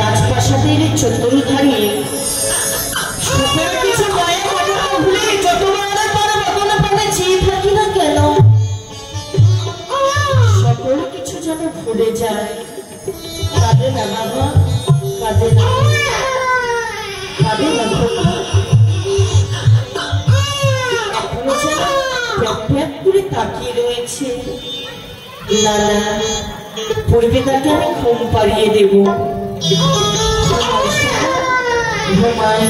রাজপ্রাসাদের চতুর্ধারে সুখের কিছু মায়ের ঘটনা ভুলে যতবার তার বদলে পানে চেয়ে থাকি না কেন সকল কিছু যেন ভুলে যায়। কাঁদে না বাবা, কাঁদে না, কাঁদে না খোকা। এখনো যেন প্যাক করে তাকিয়ে রয়েছে। না না, পূর্বে তাকে আমি ঘুম পাড়িয়ে দেব। ঘুমাই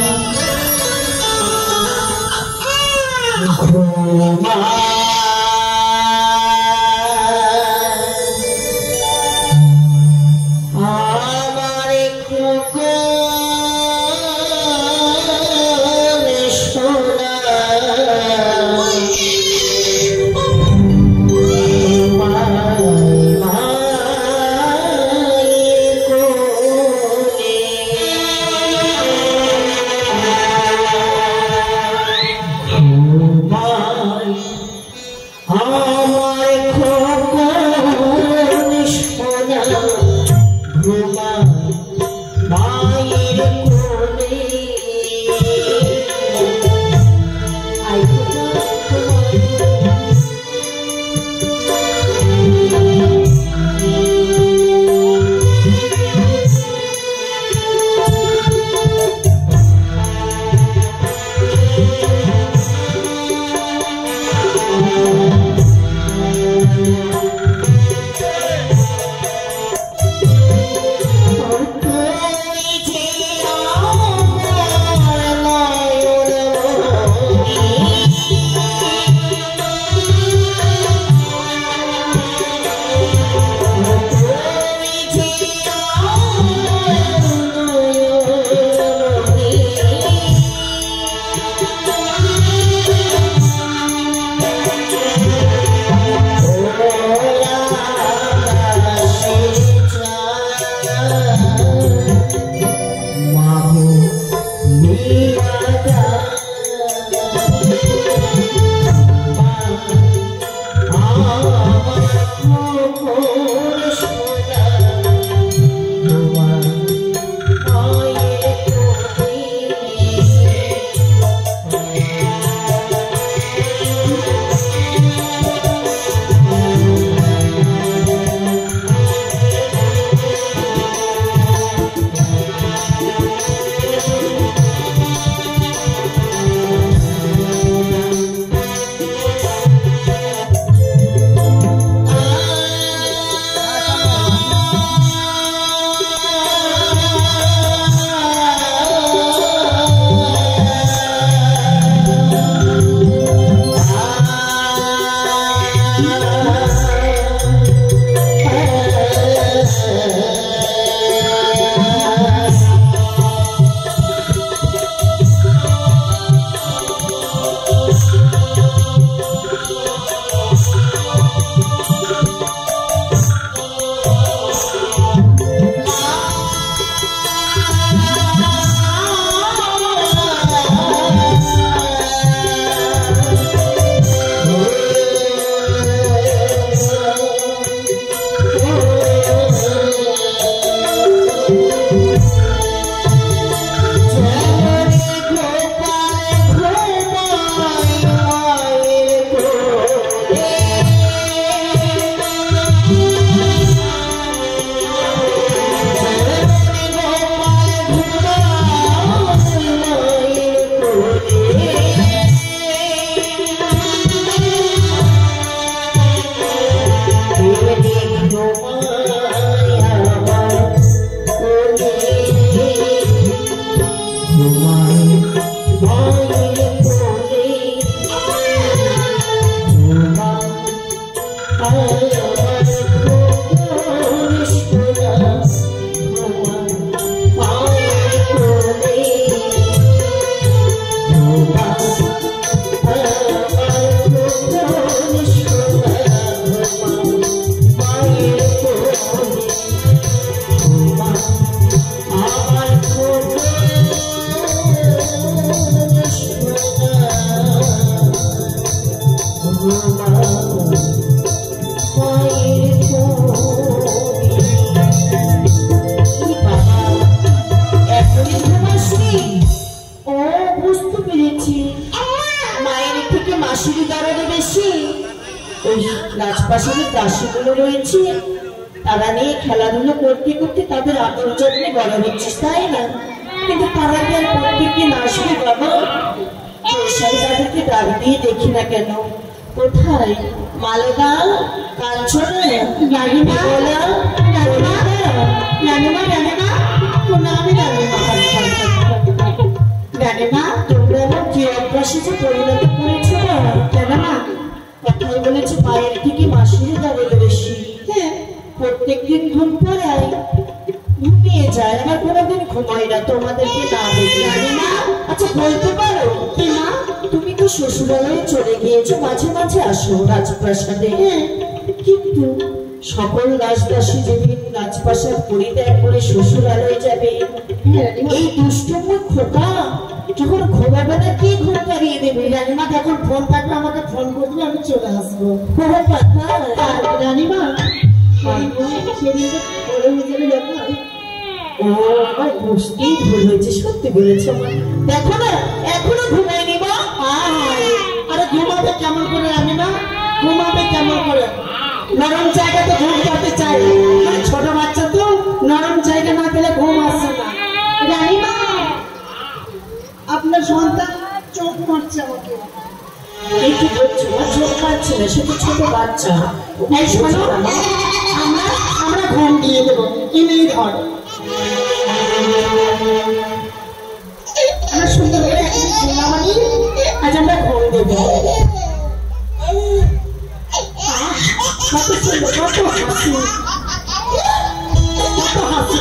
ওই রাজপ্রাসাদের দাসীগুলো রয়েছে, তারা নিয়ে খেলাধুলো করতে করতে তাদের আদর যত্নে বড় হচ্ছিস, তাই না? কিন্তু তারা কি আর প্রত্যেকদিন আসবে বাবা? তাদেরকে ডাক দিয়ে দেখি না কেন? কোথায় মালদা, কাঞ্চনা, রানীমা, রানীমা, রানীমা, রানীমা, আমি রানীমা, তোমরা আমার কি অভ্যাসে পরিণত করেছো রানীমা? কথাই বলেছে মায়ের থেকে মাসির দাঁড়িয়ে বেশি। হ্যাঁ, প্রত্যেকদিন ঘুম পড়ায় ঘুমিয়ে যায়, আমার কোনোদিন ঘুমাই না তোমাদেরকে না দেখে। রানীমা, আচ্ছা বলতে পারো কি মা, তুমি তো শ্বশুরালয়ে চলে গিয়েছো, মাঝে মাঝে আসো রাজপ্রাসাদে। কিন্তু সকল রাজদাসী যেদিন রাজপ্রাসাদ পরিত্যাগ করে শ্বশুরালয়ে যাবে, এই দুষ্টময় খোকা যখন ঘুমাবে না, কি ঘুম পাড়িয়ে দেবে? রানীমা, যখন ফোন থাকলে আমাকে ফোন করলে আমি চলে আসবো। রানীমা, ও আমার বুঝতেই ভুল হয়েছে, সত্যি বলেছে। দেখো না, এখনো ঘুমায়নি বা। আরে ঘুমাবে কেমন করে রানীমা? ঘুমাবে কেমন করে? নরম জায়গাতে ঘুম পাতে চাই, ছোট বাচ্চা তো নরম জায়গা না পেলে ঘুম আসছে না। রানীমা, আপনার সন্তান চোখ মারছে আমাকে। এই কি বলছো? চোখ মারছে না, সে তো ছোট বাচ্চা। আমরা ঘুম দিয়ে দেবো, কিনেই ধর। আমরা সুন্দর করে আজ আমরা ঘুম দেবো। কত সুন্দর, কত হাসি, কত হাসি।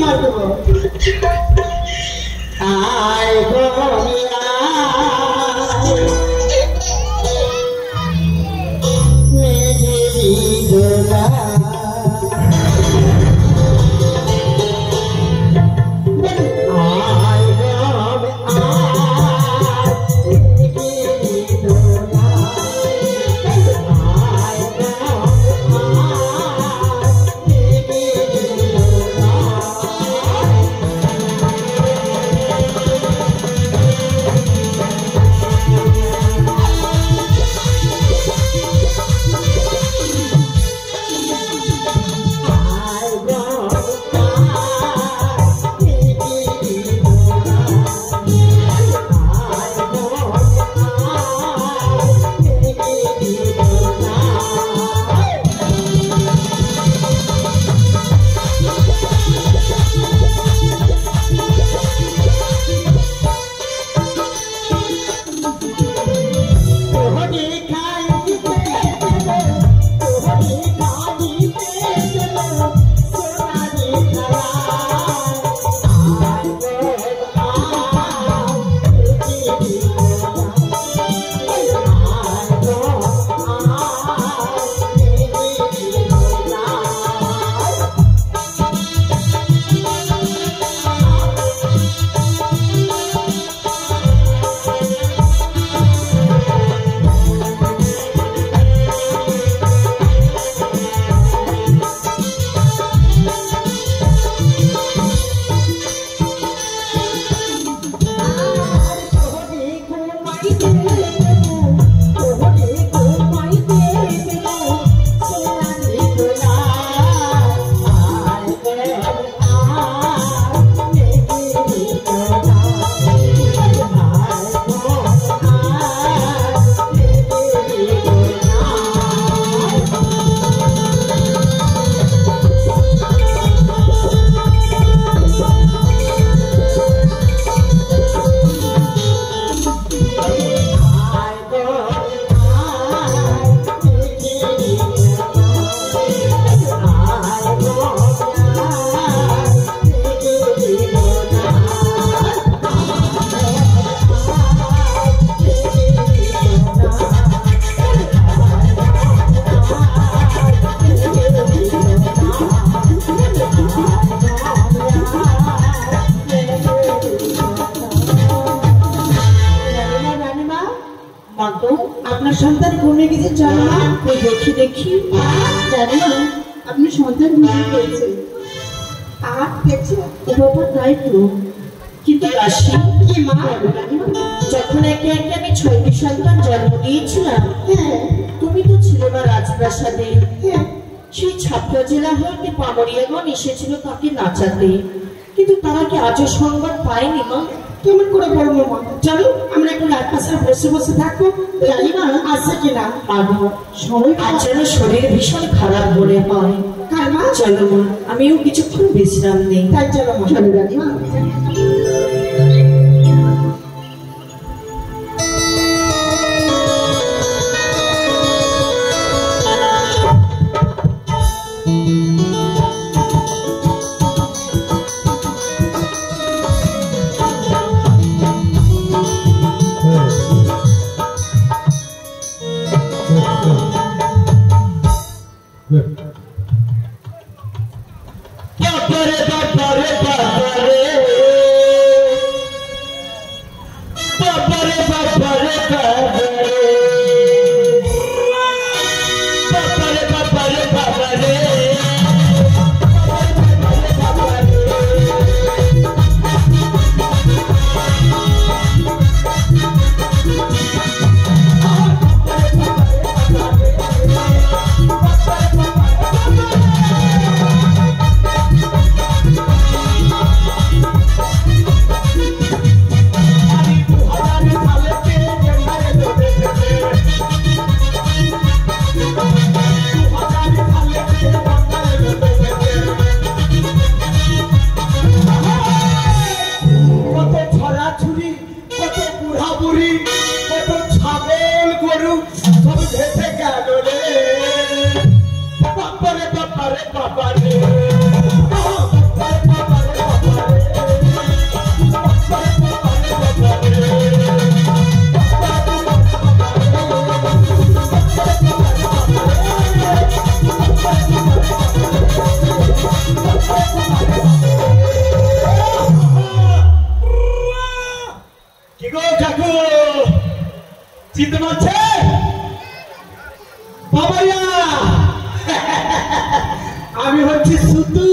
মার দেবো। আয় গমিয়া আপনার সন্তান ঘুমিয়ে গেছে, চল মা দেখি দেখি। জানি না আপনি সন্তান ঘুমিয়ে গেছে। আর দেখছো ও বাবা, তাই তো। কিন্তু রাশি কি মা? যখন একে একে আমি 6টি সন্তান জন্ম দিয়েছিলাম, তুমি তো ছিলে না রাজপ্রাসাদে। সেই ছাপড়া জেলা হইতে পামরিয়াগণ এসেছিল তাকে নাচাতে, কিন্তু তারা কি আজও সংবাদ পায়নি মা? কেমন করে বলবো মা? চলো আমরা একটু রাজপ্রাসাদে বসে বসে থাকবো, জানি মা আসছে কিনা। সময় আজ যেন শরীর ভীষণ খারাপ মনে হয়। মা চলো মা, আমিও কিছুক্ষণ বিশ্রাম নেই। তাই চলো মা, চলো জানি মা। চিনতে পারছে বাবাইয়া? আমি হচ্ছি সুতু,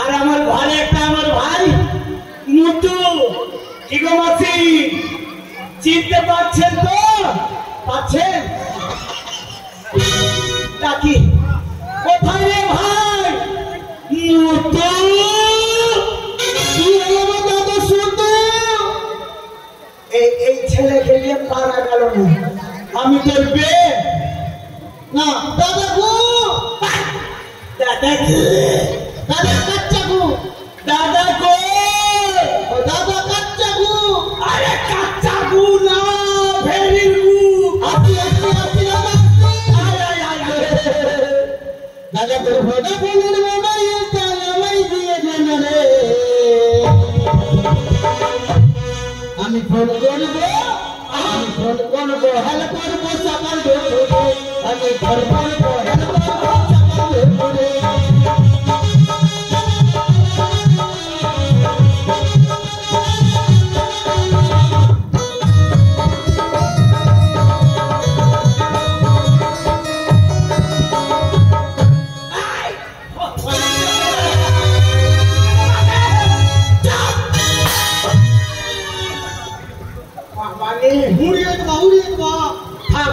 আর আমার ঘরে একটা আমার ভাই মুটু। কি গো মাসি, চিনতে পারছেন তো? পাচ্ছেন? ডাকি কোথায় রে ভাই মুটু? এই ছেলেকে নিয়ে পারা গেল না। আমি তোর বিয়ে না দাদা গো, দাদা দাদা কাচ্চা গো, দাদা গো, দাদা কাচ্চা গো। আরে কাচ্চা গো না, ভেরি গো। আপনি আপনি আপনি দাদা তোর ভোটা বলের মোবাইল চালাই দিয়ে দেন রে। আমি ফোন করবো, আমি ফোন করবো, হেল্প করবো সকাল ধরে। আমি ফোন করবো, হেল্প করবো সকাল ধরে।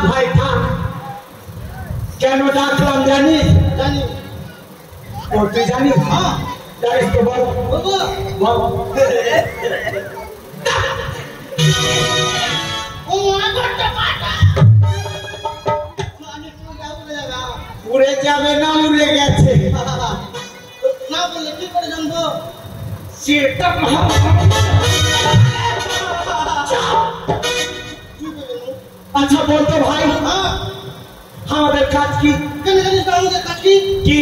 ভাই থাক, কেন ডাকলাম জানিস? জানি। তুই জানিস? হ্যাঁ জানিস তো, বল বল। উড়ে যাবে না, উড়ে গেছে। না বললে কি করে জানবো? সেটা আচ্ছা বলতো ভাই, আমাদের কাজ কি? আমাদের কাজ কি? কি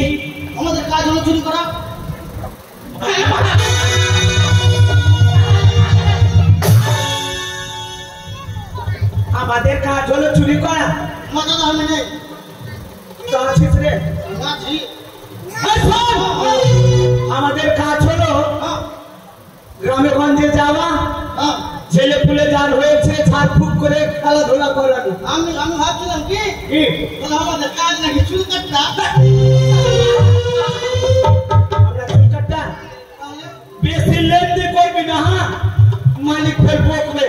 আমাদের কাজ হলো চুরি করা। আমাদের কাজ হলো চুরি করা। মজা আমি নেই আছিস রে? আমাদের কাজ হলো গ্রামে গঞ্জে যাওয়া, ছেলে পুলে যার হয়েছে ছাড় ফুক করে খেলাধুলা করানো। আমি ভাবছিলাম কি আমাদের কাজ নাকি চুল কাটটা। আমরা চুল কাটটা বেশি লেনদেন করবি না। হ্যাঁ মালিক ফের বকবে।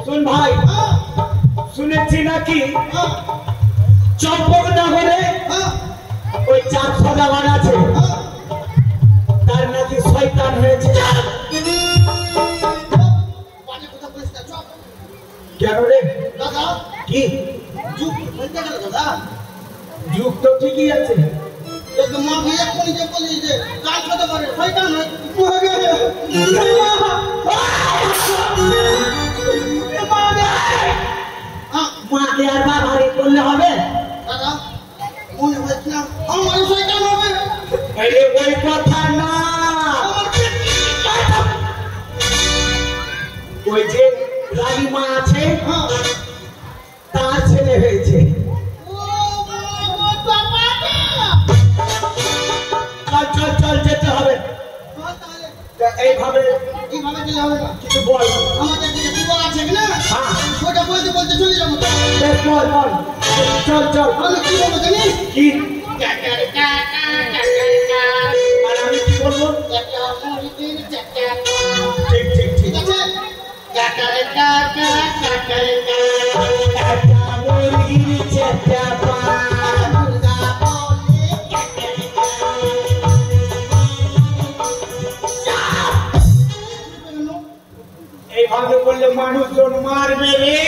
শোন ভাই, শুনেছি নাকি চম্পকনগরে ওই 4 সদাগর আছে, তার নাকি শয়তান হয়েছে। কেন রে কি যুগ তো ঠিকই আছে, মাকে আর বাবারে করলে হবে? আরে ওই কথা না, ওই যে রানীমা আছে তার ছেলে হয়েছে। চল চল যেতে হবে। এইভাবে গেলে হবে না, কিছু বল। আমাদের দিকে বিবাহ আছে কিনা? হ্যাঁ, ওটা বলতে বলতে চলে যাবো। বল বল, চল চল। আমি কি বলবো জানিস? কি? আর আমি কি বলবো? ঠিক ঠিক ঠিক আছে। এইভাবে বললে মানুষজন মারবে রে।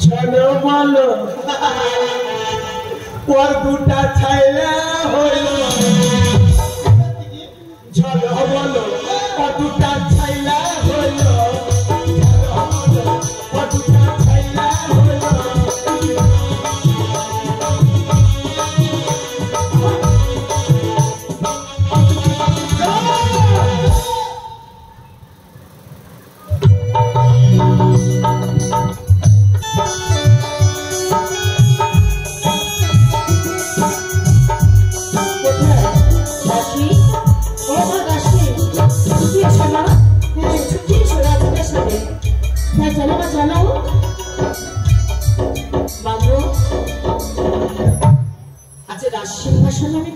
চলো বলো, পর দুটা ছাইলা হইল। চলো বলো, পর দুটা ছাইলা হইল। পর দুটা ছাইলা হইল।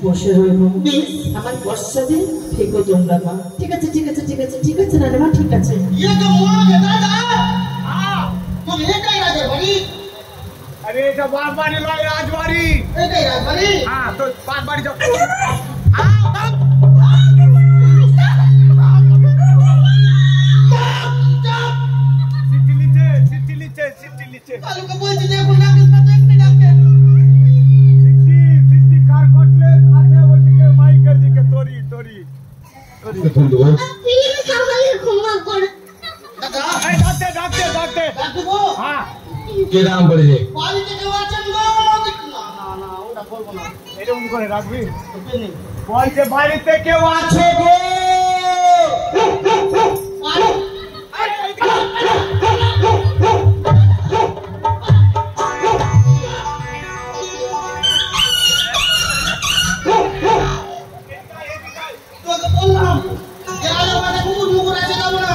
বসে রইব, আমার বর্ষাতে থেকো তোমরা। মা ঠিক আছে ঠিক আছে ঠিক আছে ঠিক আছে রানীমা ঠিক আছে। আরে এটা বাপ বাড়ি নয়, রাজবাড়ি। এটাই রাজবাড়ি? হ্যাঁ, তো বাপ বাড়ি যাও। নাম বলে এরকম করে রাখবি, বলছে বাড়িতে কেউ আছে গো। বললাম মুকুর আছে, যাবো না।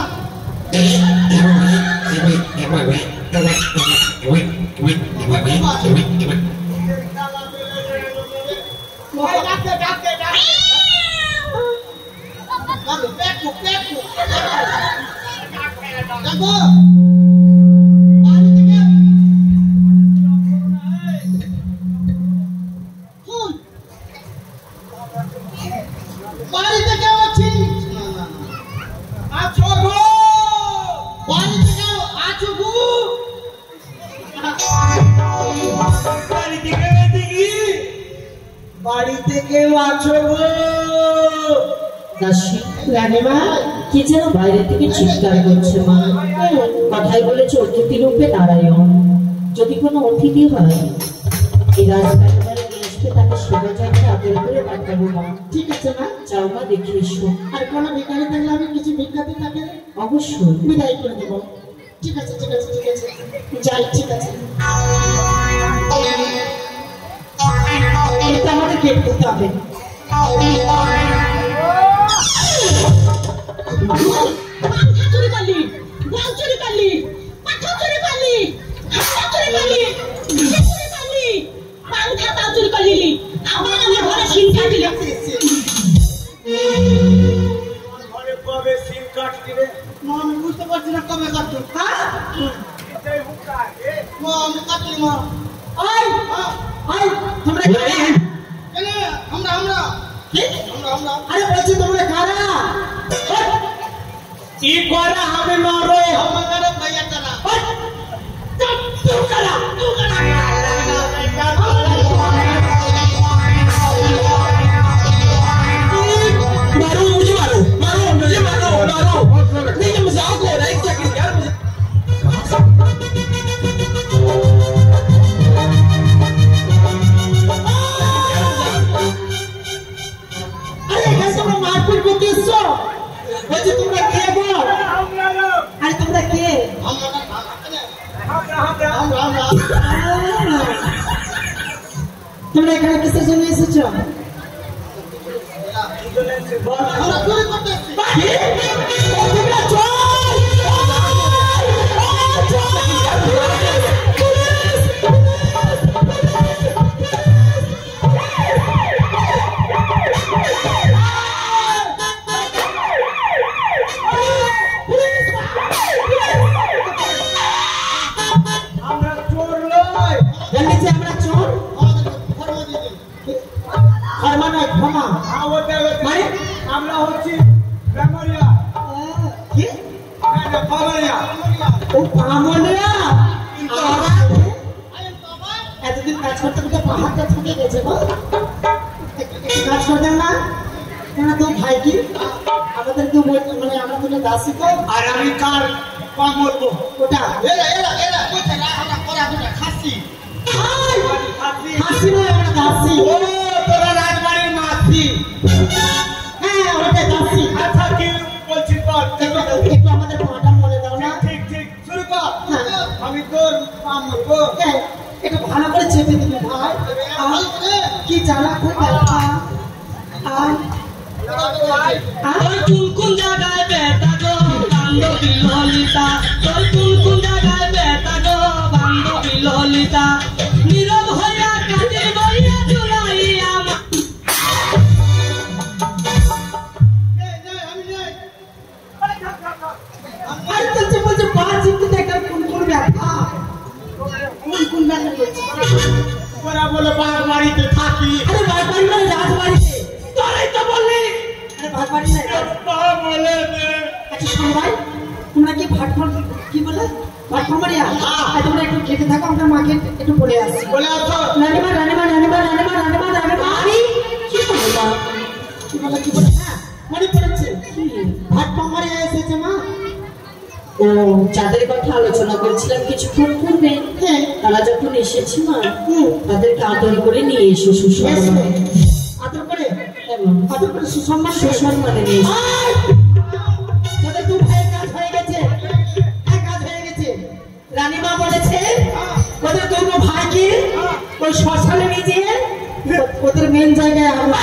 বাড়িতে কেউ আছি? আছো গো? বাড়িতে কেউ আছো গো? বাড়িতে কেউ আছো গো? দাসী রানীমা কি যেন বাইরে থেকে চিৎকার করছে। মা কথাই বলেছে অতিথি রূপে নারায়ণ, যদি কোনো অতিথি হয় এই রাজবাড়ি নিয়ে আসবে, তাকে শোভাযাত্রা আদর করে পাঠাবো। মা ঠিক আছে মা, যাও মা দেখে এসো। আর কোনো ভিখারি থাকলে আমি কিছু ভিক্ষাতে থাকে অবশ্যই বিদায় করে দেবো। ঠিক আছে ঠিক আছে ঠিক আছে, যাই। ঠিক আছে, এটা আমাদের গেট করতে হবে। মা আমি কাটলি মা আই আই তোমরা কারা এনে আমরা কি আমরা আরে বলছি তোমরা কারা কি করা হবে মারো আমাদের ভাইয়া তারা তুই কারা मारो मुझे मारो नहीं ये मजाक हो रहा है क्या यार मुझे अरे कैसे तुम मारपीट को किसो बच्चे तुमरा के बोल अरे तुमरा के तुमरा এখানে কিসের জন্য এসেছো আমরা চুরি করতেছি তোমরা চল আমরা চোর লই বলেছে আমরা চোর ধর্ম দিদি ফরমান নয় ক্ষমা মানে আমরা হচ্ছি ব্রাহ্মণিয়া কি না পাগলিয়া ও পামলিয়া এতদিন কাজ করতে করতে পাহাড়টা ছুটে গেছে গো একটু কাজ করতেন না কেন তো ভাই কি আমাদের কেউ মানে আমরা তোকে দাসি তো আর আমি কার পা মরবো ওটা এরা কোথা না আমরা করা দুটা খাসি খাসি হাসি নয় আমরা দাসি ও তোরা রাজবাড়ির মাসি হ্যাঁ ওটা দাসি আচ্ছা কি বলছিস বল একটু আমাদের পাটা মনে দাও না ঠিক শুরু কর হ্যাঁ। আমি তোর পা মরবো একটু ভালো করে চেপে দিবি ভাই কি জ্বালা খুব ব্যথা তোর কোন জায়গায় বেটা গো বান্ধবী ললিতা তোর কোন জায়গায় বেটা গো বান্ধবী ললিতা নীরব হইয়া কাজে বইয়া চুলাইয়া আর বলছে বলছে পা চিপতে একটা কোন ব্যথা কোন ব্যথা বলছে তোরা বলে বাঘ বাড়িতে থাকি আরে বাড়ি মানে রাজবাড়িতে তোরাই তো বললি আরে বাড়ি না পা বলে দে আচ্ছা শোনো ভাই তোমরা কি ভাটফল কি বলে ভাটফল মারিয়া আর তোমরা একটু খেতে থাকো আমরা মাকে একটু বলে আসছি বলে আসো রানীমা আমি কি বলবো কি বলে হ্যাঁ মনে পড়েছে ভাটফল মারিয়া এসেছে মা ও যাদের কথা আলোচনা করছিলাম কিছুক্ষণ পূর্বে হ্যাঁ তারা যখন এসেছে মা তাদেরকে আদর করে নিয়ে এসো সুসম্মানে আদর করে হ্যাঁ মা, আদর করে সুসম্মান সুসম্মানে নিয়ে এসো। তোদের দু ভাইয়ের কাজ হয়ে গেছে এক কাজ হয়ে গেছে রানীমা বলেছে ওদের দুটো ভাইকে ওই শ্মশানে নিয়ে যেয়ে ওদের মেন জায়গায় আমরা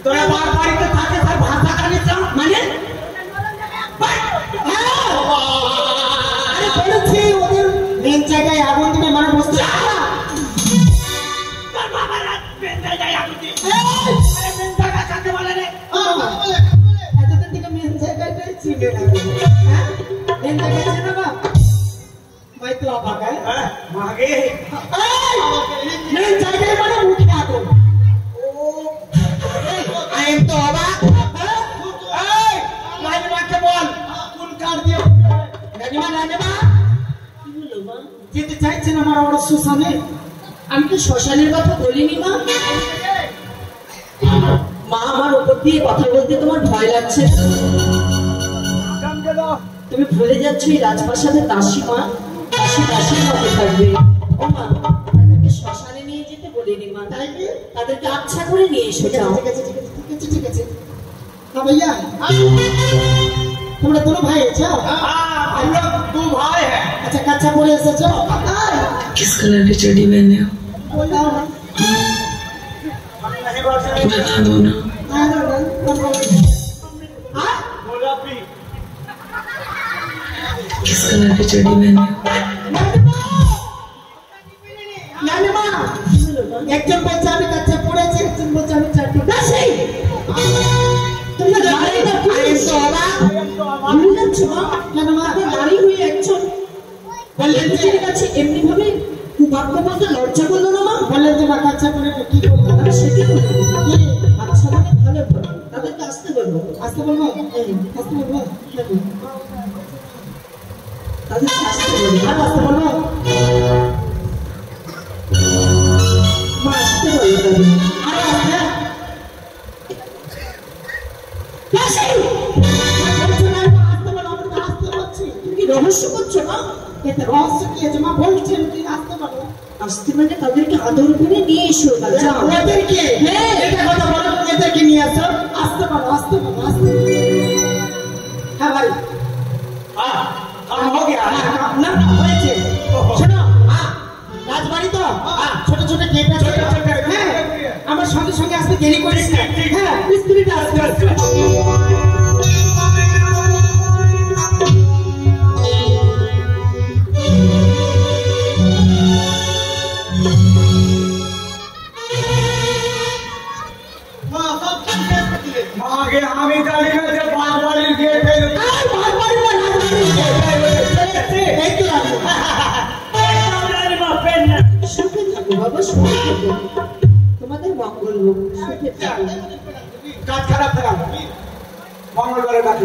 তোরা বাঘ বাড়িতে থাকে তার ভাষা কানিস মানে আরে বলেছি ওদের মেন জায়গায় আগুন দিবে মানে বুঝতে পারো না? এতদিন থেকে মেন জায়গাটাই চিনে না হ্যাঁ মেন জায়গায় চেনো না মাই তো অবাক হ্যাঁ মাগে মেন জায়গায় মানে মুখে আগুন আমি তো অবাক এই রাজমাকে বল কোন কার দিয়ে রানীমা কি হলো মা? যেতে চাইছেন আমার ওর শ্মশানে আমি তো শ্মশানের কথা বলিনি মা মা আমার উপর দিয়ে কথা বলতে তোমার ভয় লাগছে না? তুমি ভুলে যাচ্ছ এই রাজপ্রাসাদের দাসী মা দাসীর মতো থাকবে ও মা তাদেরকে শ্মশানে নিয়ে যেতে বলিনি মা তাই কি তাদেরকে আচ্ছা করে নিয়ে এসো যাও ঠিক আছে হ্যাঁ ভাইয়া তোমরা दोनों भाई আছো हम लोग दो भाई हैं अच्छा कच्चा পরে এসেছো किस कलर की चड्डी पहने हो বললাম नहीं बात है बता दो ना गोलापी किस कलर की चड्डी पहने हो নানিমা একজন বলছে আমি কাচ্চা পড়েছি একজন বলছে আমি চারটি দাসী তোমরা জানো না I am so ভুলে যাচ্ছ মা? কেন মা তো নারী হয়ে একজন বললেন যে ঠিক আছে এমনি ভাবে কুবাক্য বলতে লজ্জা করলো না মা? বললেন যে বাচ্চা আচ্ছা করে কি বলবো আমি সেটি বলবো কি আচ্ছা মানে ভালো বলো তাদেরকে আসতে বলবো আসতে বলবো এই, আসতে বলবো হ্যাঁ গো। তাদেরকে আসতে বলবো আর আসতে বলবো মা আসতে বলবো তাদের আর আসতে আসে! বলছো না আসতে বলো আমি তো আসতে বলছি তুমি কি রহস্য করছো না? এতে রহস্য কি আছে মা বলছেন কি আসতে বলো আসতে মানে তাদেরকে আদর করে নিয়ে এসো এবার যাও ওদেরকে হ্যাঁ। এটা কথা বলো এদেরকে নিয়ে আসো আসতে বলো আসতে বলো আসতে হ্যাঁ ভাই हो गया না হয়েছে শোনো রাজবাড়ি তো ছোট ছোট গেট আছে হ্যাঁ আমার সঙ্গে সঙ্গে আসতে দেরি করিস না হ্যাঁ মিস্ত্রিটা আসতে আসতে आगे हमें जाने का जब बात वाली गेट है সুখে থাকো বাবা সুখে থাকো তোমাদের মঙ্গল হোক সুখে থাকো काट खराब खराब मंगलवार बात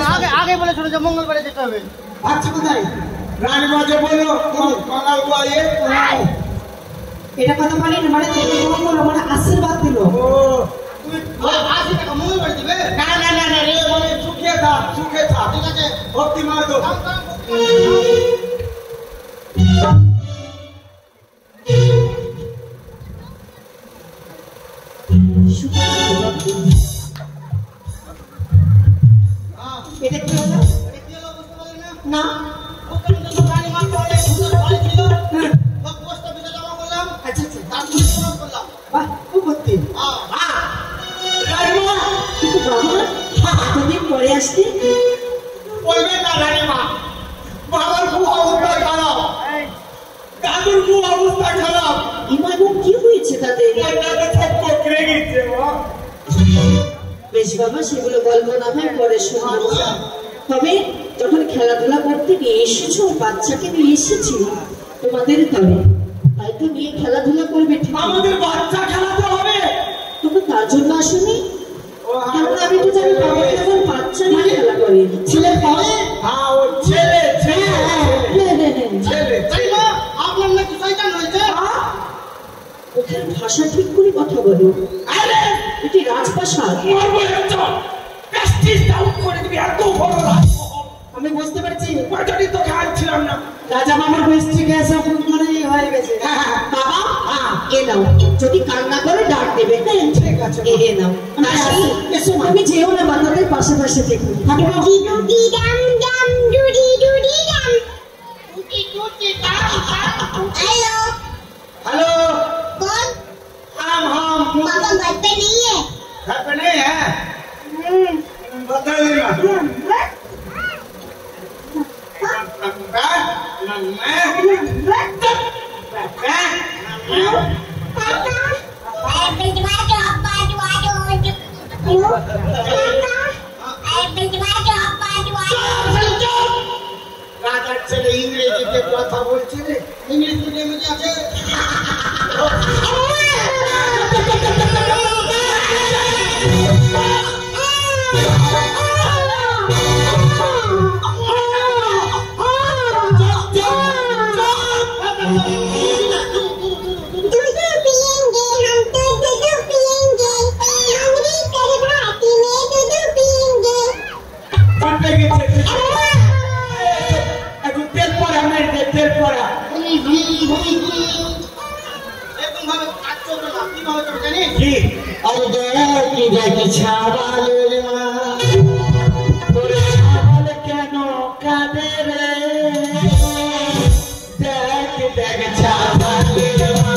आगे आगे बोले छोड़ो जब मंगलवार যেতে হবে আচ্ছা কোথায় रानी माँ जो बोलो मंगल को आइए এটা কথা বলি না মানে তুমি মঙ্গল মানে আশীর্বাদ দিল ओ আজ টাকা মঙ্গলবার দিবে ना ना ना ना रे बोले सुखे था ঠিক আছে भक्ति मार दो সুখে থাকো বাবা। এটা কি হলো কি হলো বুঝতে পারলে না না ওখানে তো রানী মা পড়ে সুন্দর বাড়ি ছিল সব পোস্ট অফিসে জমা করলাম আচ্ছা আচ্ছা তারপর ফোন করলাম বাহ খুব ভর্তি কিন্তু বাবা এতদিন পরে আসতে বলবে না রানী মা বাবার খুব অবস্থা খারাপ দাদুর খুব অবস্থা খারাপ ইমাম কি হয়েছে তাদের ওইটাতে সব পকড়ে গেছে মা বেশ বাবা সেগুলো বলবো না হয় পরে শুনবো তবে যখন খেলাধুলা করতে নিয়ে এসেছো বাচ্চাকে নিয়ে এসেছি তোমাদের তবে তাই তো নিয়ে খেলাধুলা করবে ঠিক আমাদের বাচ্চা খেলাতে হবে তুমি তার জন্য আসনি কারণ আমি তো জানি বাবা কেবল বাচ্চা নিয়ে খেলা করে ছেলে পড়ে হ্যাঁ ও ছেলে ছেলে ছেলে তাই না আপনার নাকি শয়তান হয়েছে ওখানে ভাষা ঠিক করে কথা বলো আরে এটি রাজপ্রাসাদ মারবো একদম প্যাস্টিস ডাউন করে দিবি এত বড় রাজমহল আমি বুঝতে পারছি ওইটাই তো খাচ্ছিলাম না রাজা মামার বয়স থেকে এসব মানে হয়ে গেছে বাবা এ নাও যদি কান্না করে ডাক দেবে ঠিক আছে এ নাও আসি এসো তুমি যেও না বাচ্চাদের পাশে পাশে থেকো ঠাকুমা हेलो हम घर पे नहीं है बताइए রাজার ছেলে ইংরেজিতে কথা বলছে রে ইংলিশ মিডিয়ামে যে আছে এরকম ভাবে কাজ চলবে না কিভাবে চলবে জানিস ছাবালের মা তোর ছাবাল কেন কাঁদে রে দেখ দেখ ছাবালের মা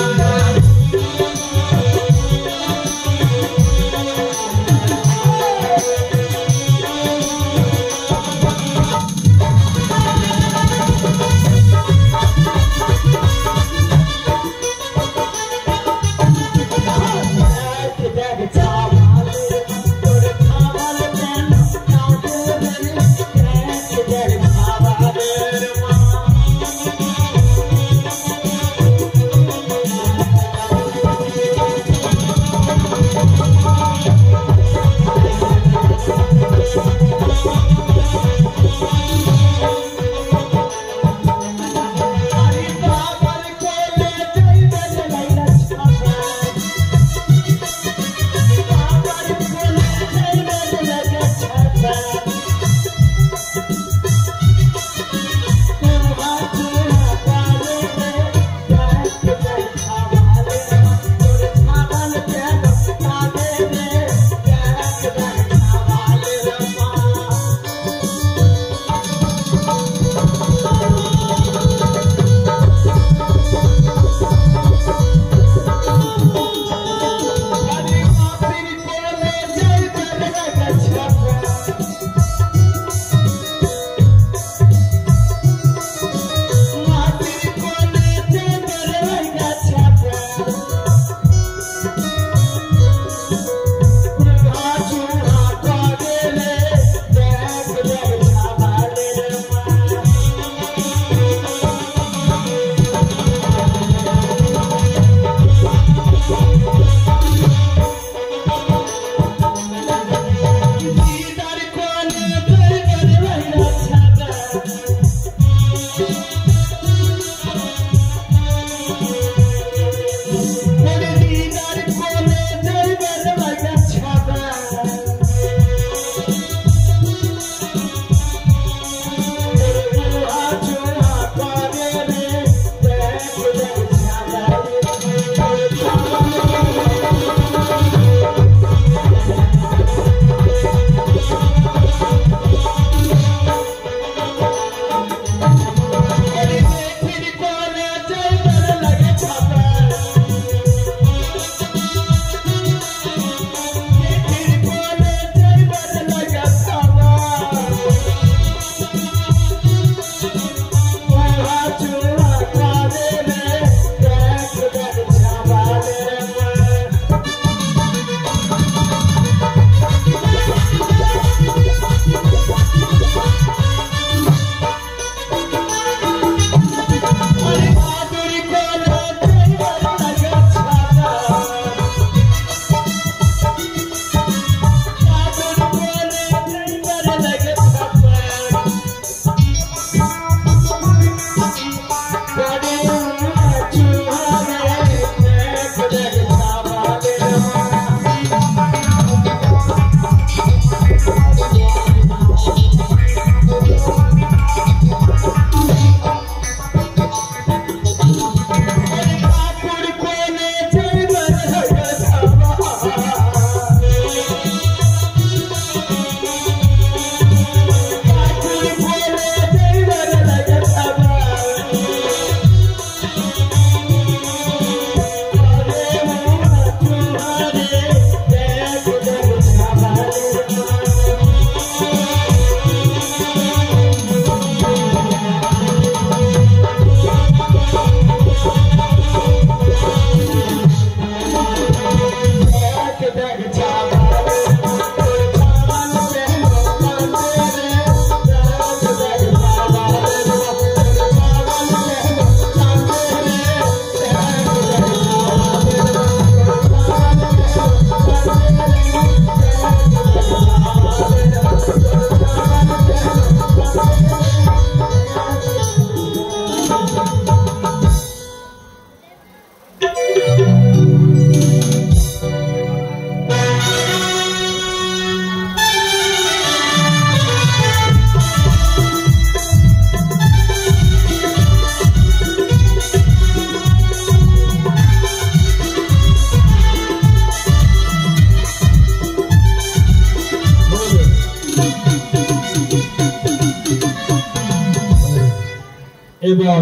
এবার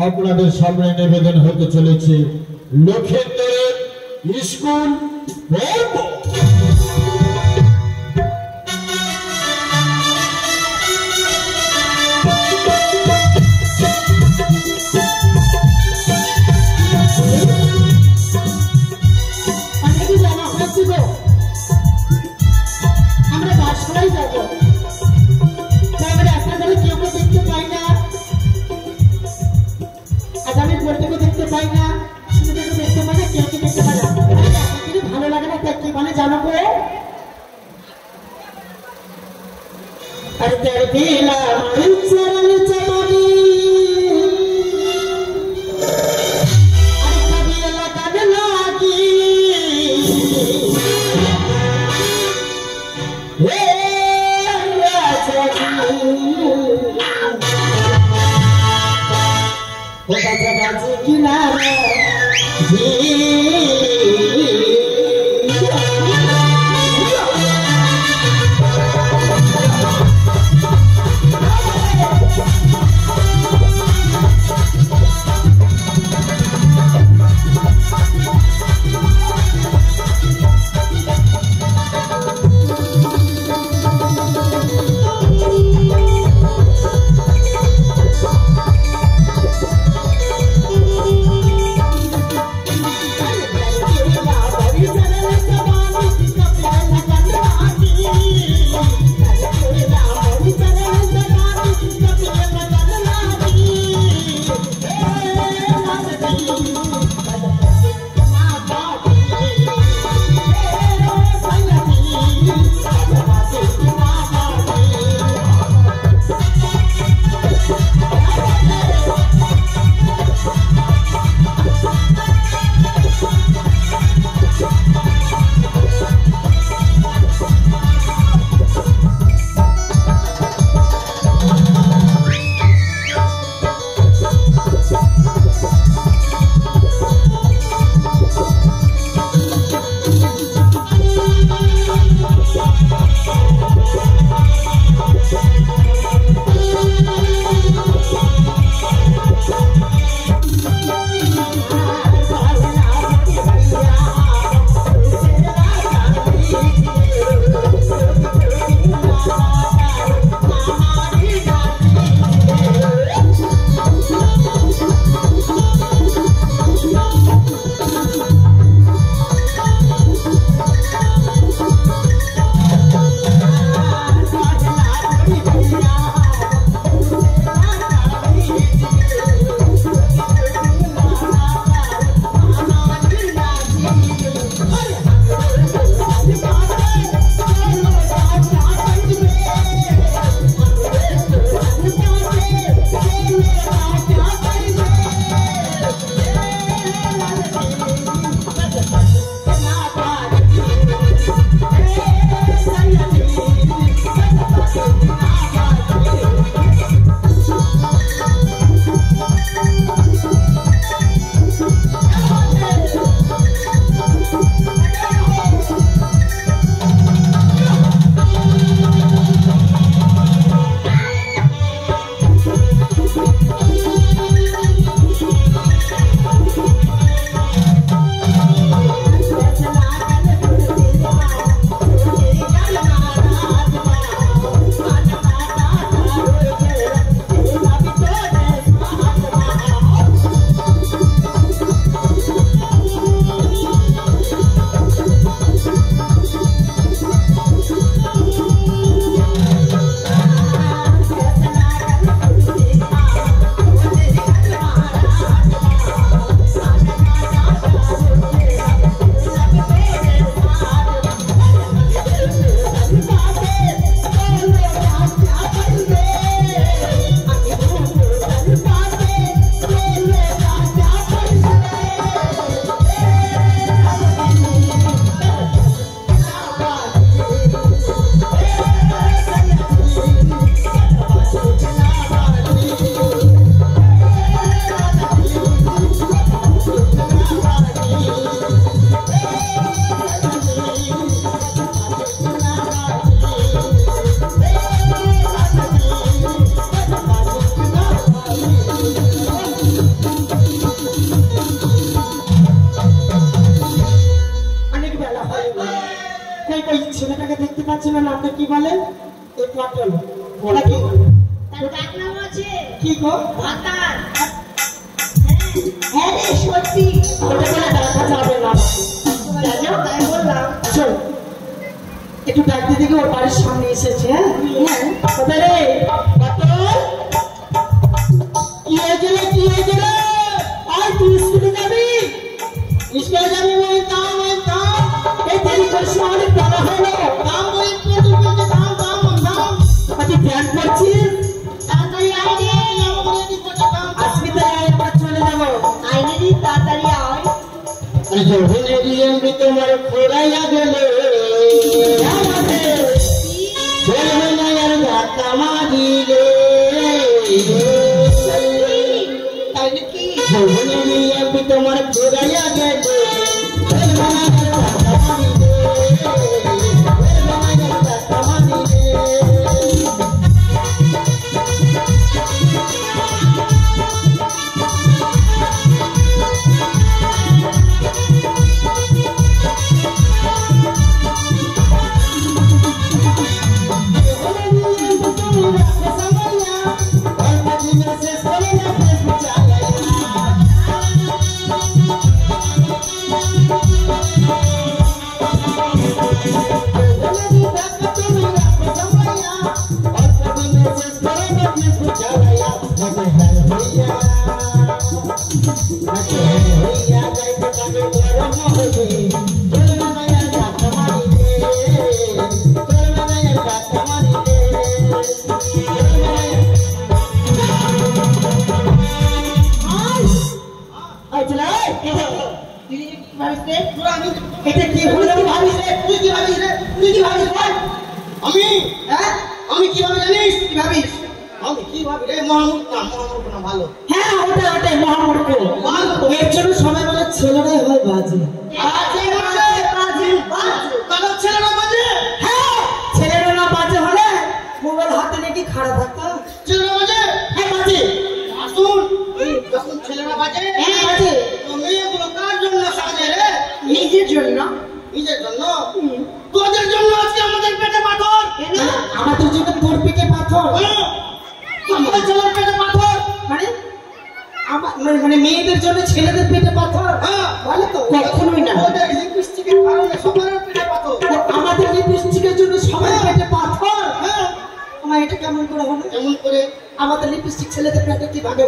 আপনাদের সামনে নিবেদন হতে চলেছে লক্ষেন্দ্রের স্কুল পর্ব। আমরা বাসখানায় যাবো, রাস্তাঘাটে কেউ কেউ দেখতে পাই না, আগামী পড়তেও দেখতে পাই না, শুনতেও দেখতে পাই না, কেউ দেখতে পাই না, ভালো লাগে না। কি মানে জানো গো, ওই ছেলেটাকে দেখতে পাচ্ছি না, নামটা কি বলেন? এই পটল ওরা কি তার ডাক নাম আছে কি গো? ভাতার। হ্যাঁ রে সত্যি, ওটা বলে দেখা যাবে না। যাও তাই বললাম। চল একটু ডাকতে দিকে ওর বাড়ির সামনে এসেছে। হ্যাঁ কোথায় রে পটল? কি হয়েছে রে, কি হয়েছে রে? আর তুই স্কুলে যাবি? স্কুলে যাবি বলে দাম এই দেরি করছি, অনেক বড় হলো দাম বলে তুই ধ্যান করছিস। তাড়াতাড়ি আয় রে, আসবি তো আমরা চলে যাবো। আইনে রে তাড়াতাড়ি আয়। তোমার খোড়াইয়া গেলে তাই নাকি? তোমার ঘোরাইয়া গেলে এটা কি হলো ভাবিস রে? তুই কি ভাবিস রে? তুই কি ভাবিস বল? আমি কিভাবে জানিস? কি ভাবিস? আমি কি ভাবি রে? মহামূর্খ না ভালো। হ্যাঁ ওটাই মহামূর্খ। এর জন্য সবাই বলে ছেলেরাই হয় বাজে। কারণ ছেলেরা বাজে। হ্যাঁ ছেলেরা না বাজে হলে মোবাইল হাতে নাকি খাড়া থাকতো। ছেলেরা বাজে। হ্যাঁ বাজে। আসুন যখন ছেলেরা বাজে, হ্যাঁ বাজে। তো মেয়েগুলো কার জন্য সাজে রে? নিজের জন্য। নিজের জন্য? তোদের জন্য আজকে আমাদের পেটে পাথর। আমাদের জন্য তোর পেটে পাথর? আমাদের ছেলের পেটে পাথর। মানে মেয়েদের জন্য ছেলেদের পেটে পাথর? হ্যাঁ বলে তো কখনোই না। ওদের লিপস্টিকের কারণে সবার পেটে পাথর। আমাদের লিপস্টিকের জন্য সবাই পেটে পাথর। হ্যাঁ আমার এটা কেমন করে হলো? এমন করে আমাদের লিপস্টিক ছেলেদের পেটে কি ভাবে?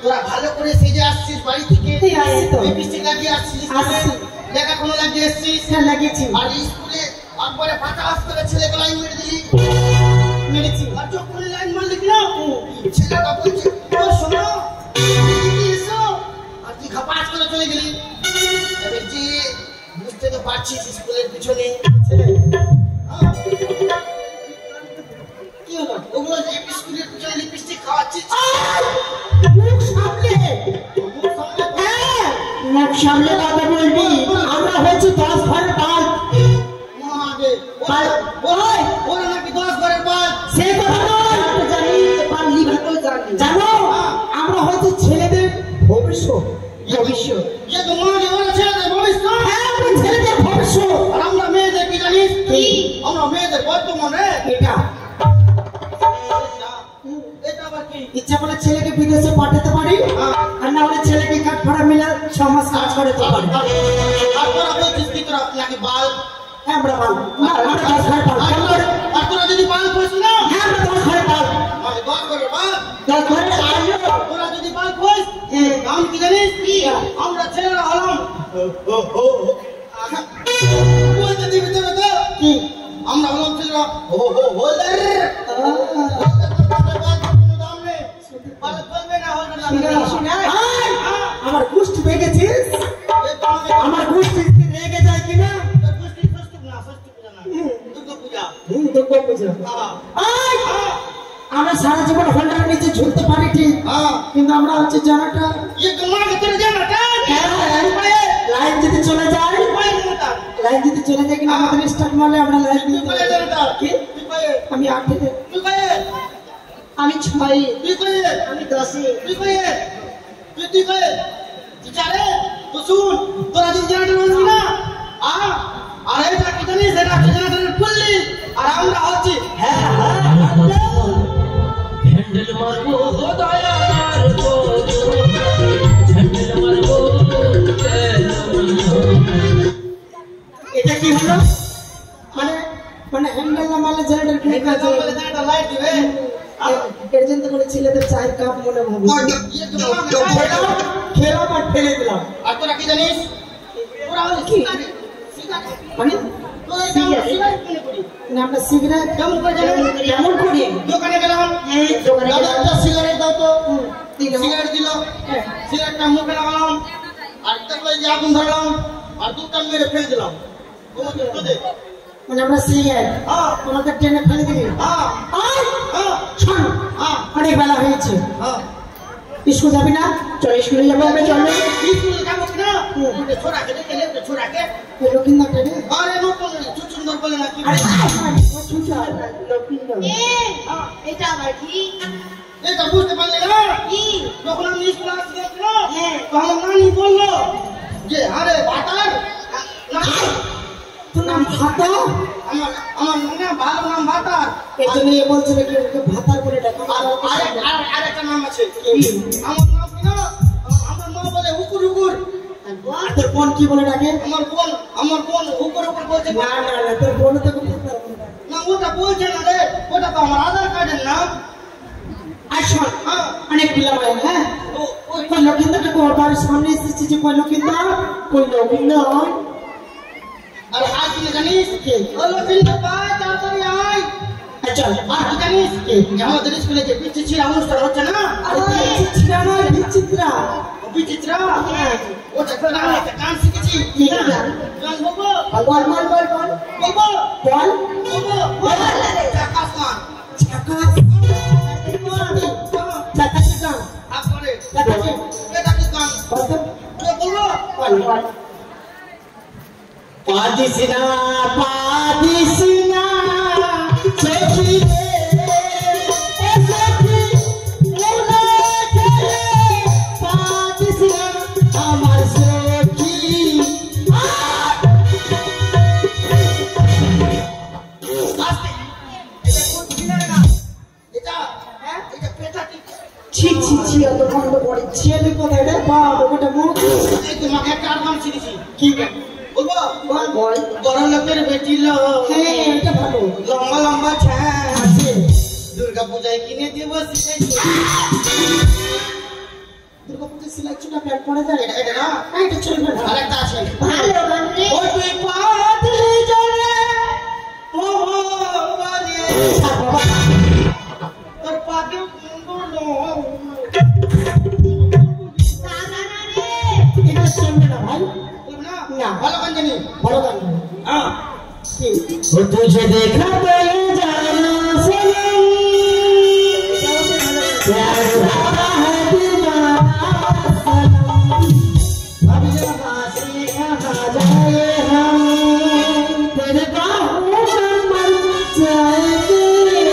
তোরা ভালো করে সেজে আসছিস বাড়ি থেকে, এই আসছি তো। লিপস্টিক লাগিয়ে আসছিস, আসছি। দেখাশোনা লাগিয়ে এসছিস, হ্যাঁ লাগিয়েছি। আর স্কুলে একবারে ফাটাস করে ছেলেকে লাইন মেরে দিলি। মেরেছি। আর যখন লাইন মারলি কিনা ছেলেটা বলছে ও শোনো এদিকে এসো, আর তুই খাপাস করে চলে গেলি। এবার যে বুঝতে তো পারছিস স্কুলের পিছনে ছেলে, হ্যাঁ, কি হলো? ওগুলো যে স্কুলের পিছনে লিপস্টিক খাওয়াচ্ছিস। মুখ সামলে। হ্যাঁ মুখ সামলে কথা বলবি। আমরা হচ্ছে 10 ঘরের বাল। মহাদেব ওরা নাকি 10 ঘরের বাল। সে কথা নয়। জানি পারলি ভালো জানি। জানো আমরা হচ্ছে ছেলেদের ভবিষ্যৎ। ভবিষ্যৎ। যে তো মহাদেব ওরা ছেলেদের ভবিষ্যৎ। হ্যাঁ আমরা ছেলেদের ভবিষ্যৎ। আর আমরা মেয়েদের কি জানিস? কি? আমরা মেয়েদের বর্তমান রে। এটা এটা আবার কি? ইচ্ছা করলে ছেলেকে বিদেশে পাঠাতে পারি, আর না হলে ছেলেকে কাঠ ভাড়া মিলে 6 মাস কাজ করে তো পারি। আর তোরা বলছিস কি তোরা নাকি বাল? হ্যাঁ আমরা পাল। আমরা 10 ঘরের বাল। আর তোরা যদি বাল খোঁজ না, হ্যাঁ আমরা 10 ঘরের বাল। মানে 10 ঘরের বাল। 10 ঘরের বাল। তোরা যদি বাল খোঁজ, নাম কি জানিস? আমরা ছেলেরা হলাম বলতে দিবি তোরা তো কি? আমরা হলাম ছেলেরা হোল্ডার। আমার গোষ্ঠী পেয়েছিস? আমার গোষ্ঠী রেগে যায় কিনা? দুর্গা পূজা। আমরা সারা জীবন হোল্ডার নিচে ঝুলতে পারি ঠিক, কিন্তু আমরা হচ্ছে জানাটা লাইন যদি চলে যায়, লাইন যদি চলে যায় কিনা আমাদের স্টার্ট মারলে আমরা লাইন দিতে কি? আমি 8 থেকে আমি 6 আমি 10 তোরা যদি জানাটা আর এটা কি জানিস এটা জেনারেটর খুললি আর আমরা হচ্ছি হ্যাঁ হ্যান্ডেল মারবো দয়ার গো হ্যান্ডেল মারবো এটা কি হলো মানে মানে হ্যান্ডেল না মারলে জেনারেটর কি কাজ হবে এটা লাইট দিবে এর জন্য করে ছেলেদের চায়ের কাপ মনে ভাবে খেলাম আর ফেলে দিলাম আর তোরা কি জানিস ওরা হলো কি? সিগারেট মানে সিগারেট কিনে করি না আমরা সিগারেট কেমন করে জানেন কেমন করি দোকানে গেলাম দোকানে দাদা একটা সিগারেট দাও তো দিল। সিগারেট দিল হ্যাঁ। সিগারেটটা মুখে লাগালাম আর তারপরে যে আগুন ধরলাম আর দুধটা মেরে ফেলে দিলাম মানে আমরা সিগারেট হ্যাঁ তোমাকে ট্রেনে ফেলে দিবি হ্যাঁ আয়! হ্যাঁ শোন হ্যাঁ অনেক বেলা হয়েছে হ্যাঁ স্কুল যাবি না চল স্কুলে যাবো আমরা চলো স্কুলে যাবো কিনা ছোড়াকে দেখে লেপটে ছোড়াকে লক্ষ্মীন্দর ট্রেনে আরে নতুন সুন্দর বলে না কি আরে লক্ষ্মীন্দর এটা আবার কি এটা বুঝতে পারলি না কি যখন আমি স্কুলে আসছিলাম তখন নানি বললো যে আরে বাটার না তোর নাম ভাতা আমার আমার নাম ভালো নাম বাটার এই জন্য এ বলছে নাকি ওকে ভাতার করে ডাকা আর একটা নাম আছে আমার নাম কি না আমার মা বলে হুকুর হুকুর তোর বোন কি বলে ডাকে আমার বোন হুকুর হুকুর বলছে না না না তোর বোন তোকে ভাতার করে ডাকে না ওটা বলছে না রে ওটা তো আমার আধার কার্ডের নাম আর শোন হ্যাঁ অনেক বিলামায় হ্যাঁ ওই কই লক্ষ্মীন্দরকে ওর বাড়ির সামনে এসেছি যে কই লক্ষ্মীন্দর কই লক্ষ্মীন্দর আর আজ কি জানিস ও লক্ষ্মীন্দর ভাই তাড়াতাড়ি আয় চল আর কি জানিস যে আমাদের স্কুলে যে পিচ্ছি ছিল অনুষ্ঠান হচ্ছে না আরে বিচিত্রা নয় বিচিত্রা বিচিত্রা ওটা গান একটা গান শিখেছি কি গান? গান বলবো বল বল বল বল বলবো বল বলবো আকাশমান ঝাকাস ঝাকাস গান তারপরে ঝাকাস এটা কি গান বল তো বলবো বল বল পাদিসিনা পাদিসিনা সখী রে এ সখী ওরে খেলে পাদিসিনা আমার সখী আস্তে এটা কোন ছিলেন না এটা হ্যাঁ এটা পেটা ঠিক ছি ছি ছি অত বন্ধ করে ছেলে কোথায় রে বাবা ওটা মুখ এই তোমাকে একটা আর গান শিখেছি কি গান? বলবো বল বল বড় লোকের বেটি লো হ্যাঁ এটা ভালো লম্বা লম্বা ছ্যাঁ আছে দুর্গা পূজায় কিনে দেব দুর্গাপুজোর সিলাই চুটা প্যান্ট পরে যায় এটা না হ্যাঁ এটা চলবে না আরেকটা আছে ভালো গান রে ও তুই পাতলি জলে ও বারে তোর পাকে বলো দাদা না রে এটা চলবে না ভাই না না। ভালো গান জানি বড় গান গাও। হ্যাঁ वो तुझे देखा तो ये जाना सनम प्यार भरा है दीवाना सनम अब जहाँ से कहाँ जाए हम तेरे बाहों में मर जाएंगे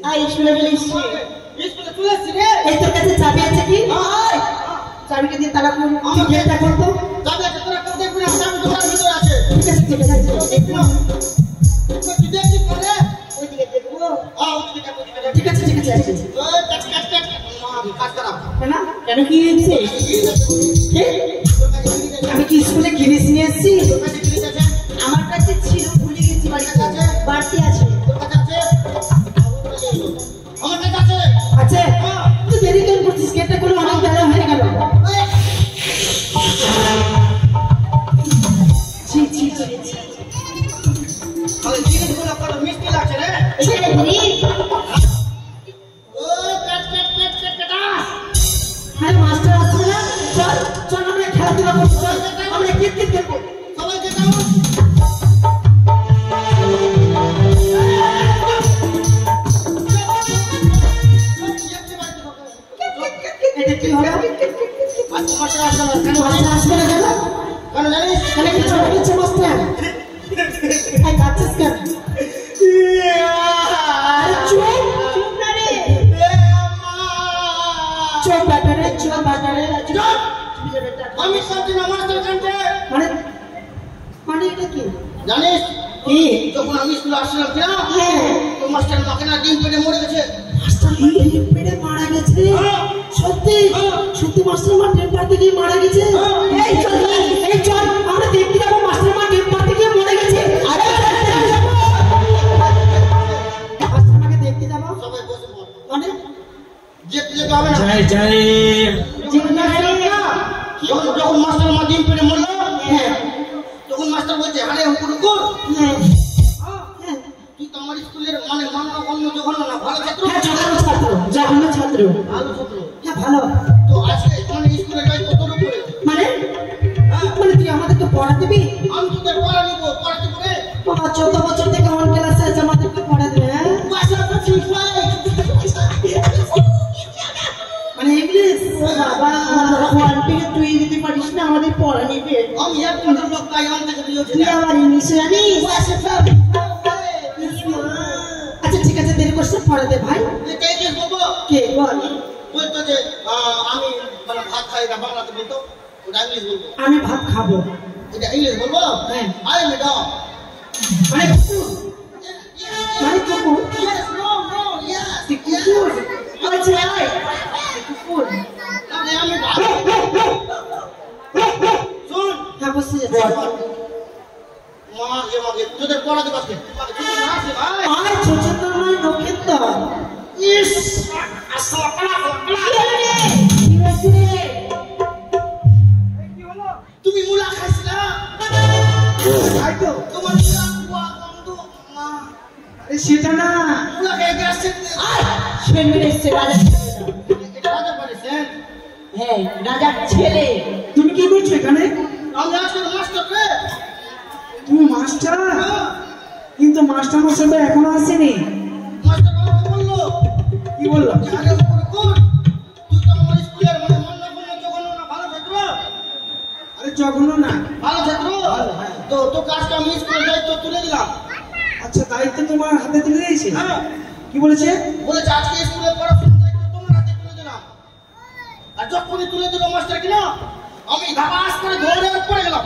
আয় স্কুলে চলে এসছি। স্কুলে চলে এসছি রে। এই তোর কাছে চাবি আছে কি? আয় চাবিটা দিয়ে তালা খুল। তুই গেটটা খোল তো। যাবে তোরা কেউ দেখবি না, আমি দোকানের ভিতরে আছে। ঠিক আছে ঠিক আছে দেখবো। তুই দেখবি করে ওইদিকে দেখবো। ওদিকে যা, ওদিকে যা। ঠিক আছে ঠিক আছে আছে। ওই কাট কাট কাট কাট খারাপ। না কেন কি হয়েছে? আমি কি স্কুলে গিরিশ নিয়ে এসেছি? আমার কাছে ছিল, ভুলে গেছি বাড়িতে। বাড়তি আছে। আছে? তুই দেরি কেন করছিস? গেটটা খুলে অনেক বেলা হয়ে গেল। ছি ছি ছি ছি। মিষ্টি লাগছে রে। এখানে ঘুরি। আরে মাস্টার আসছে না? চল চল আমরা খেলাধুলা করবো। চল আমরা ক্রিকেট খেলবো। সবাইকে যাও। এটা কি হলো? মাস্টার আসবে না কেন? মাস্টার আসবে না কেন? কেন জানিস? কেন কি ছোট দিচ্ছে মাস্টার? এই কাচ্ছিস কেন? আরে চুপ চুপ না রে। চুপ ব্যাটারে চুপ ব্যাটারে চুপ। আমি শান্তি না, মাস্টার কাঁদছে। মানে মানে এটা কি? জানিস কি? যখন আমি স্কুলে আসছিলাম কিনা, হ্যাঁ তো মাস্টার মাকে না ডিম পেটে মরে গেছে। মাস্টার ডিম পেড়ে মারা গেছে? সত্যি সত্যি মাস্টার মা ডিম পাড়তে গিয়ে মারা গেছে? এই চল আমরা দেখতে যাবো মাস্টার মা ডিম পাড়তে গিয়ে মরে গেছে। আরে মাস্টার মাকে দেখতে যাবো সবাই বসে পড়। মানে যেতে যেতে হবে না। জয় জয় জীবনে হারিয়ে না। যখন মাস্টার মা ডিম পেটে মরলো, হ্যাঁ তখন মাস্টার বলছে, আরে হুকুর হুকুর, হ্যাঁ হ্যাঁ তুই তো আমার স্কুলের মানে মান্য জঘন্য না, ভালো ছাত্র। হ্যাঁ জঘন্য ছাত্র জঘন্য ছাত্র। ভালো ছাত্র। হ্যাঁ ভালো। তো আজকে মানে স্কুলে যাই তো তোর উপরে। মানে হ্যাঁ, মানে তুই আমাদেরকে পড়া দিবি? আমি তোদের পড়া নিবো, পড়াতে করে বাবা 14 বছর থেকে অন ক্লাসে আছে, আমাদেরকে পড়া দেবে? হ্যাঁ মানে ইংলিশ? বাবা ওয়ান থেকে তুই যদি পারিস না আমাদের পড়া নিবে? আমি এক কথা লোক তাই আমি থেকে দিয়েছি। তুই আবার ইংলিশ জানিস? আচ্ছা ঠিক আছে দেরি করছে পড়া দে ভাই। কে বলবো? কে বল? বলতো যে আমি মানে ভাত খাই না, বাংলাতে বলতো, ওটা ইংলিশ বলবো। আমি ভাত খাবো। এটা ইংলিশ বলবো? হ্যাঁ। আরে ম্যাডাম, মানে কুকুর? মানে কুকুর? ইয়েস, নো, নো, ইয়েস, তুই কুকুর? বলছি আয় তুই কুকুর? আরে আমি ভাত শুন। হ্যাঁ বসে যাচ্ছে। মাকে তোদের পড়াতে পারছে ভাই। আয় ছোট নয় নক্ষত্র। ইস তুমি মুলা খাইছিলা? তাই তো তোমার মুলা কুয়া গন্ধ মা। আরে সেটা না, মুলা খেয়ে গেছে। ছেলে এসছে রাজার ছেলে। এটা রাজা পারেছেন। হ্যাঁ রাজার ছেলে। তুমি কি করছো এখানে? আমি আজকে মাস্টার রে। তুমি মাস্টার? কিন্তু মাস্টার মশাইটা এখনো আসেনি। মাস্টার আমাকে বললো, কি বললো? আরে উপরে কোন, তুই তো আমার স্কুলের মানে মান্য জঘন্য না, ভালো ছাত্র। আরে জঘন্য না। ভালো ছাত্র তো তো কাজটা আমি স্কুলে দায়িত্ব তুলে দিলাম। আচ্ছা দায়িত্ব তোমার হাতে তুলে দিয়েছে? হ্যাঁ, কি বলেছে? বলেছে আজকে স্কুলে পড়াশোনার দায়িত্ব তোমার হাতে তুলে দিলাম। আর যখনই তুলে দিল মাস্টার কিনা, আমি ধাপাস করে ধরে পড়ে গেলাম।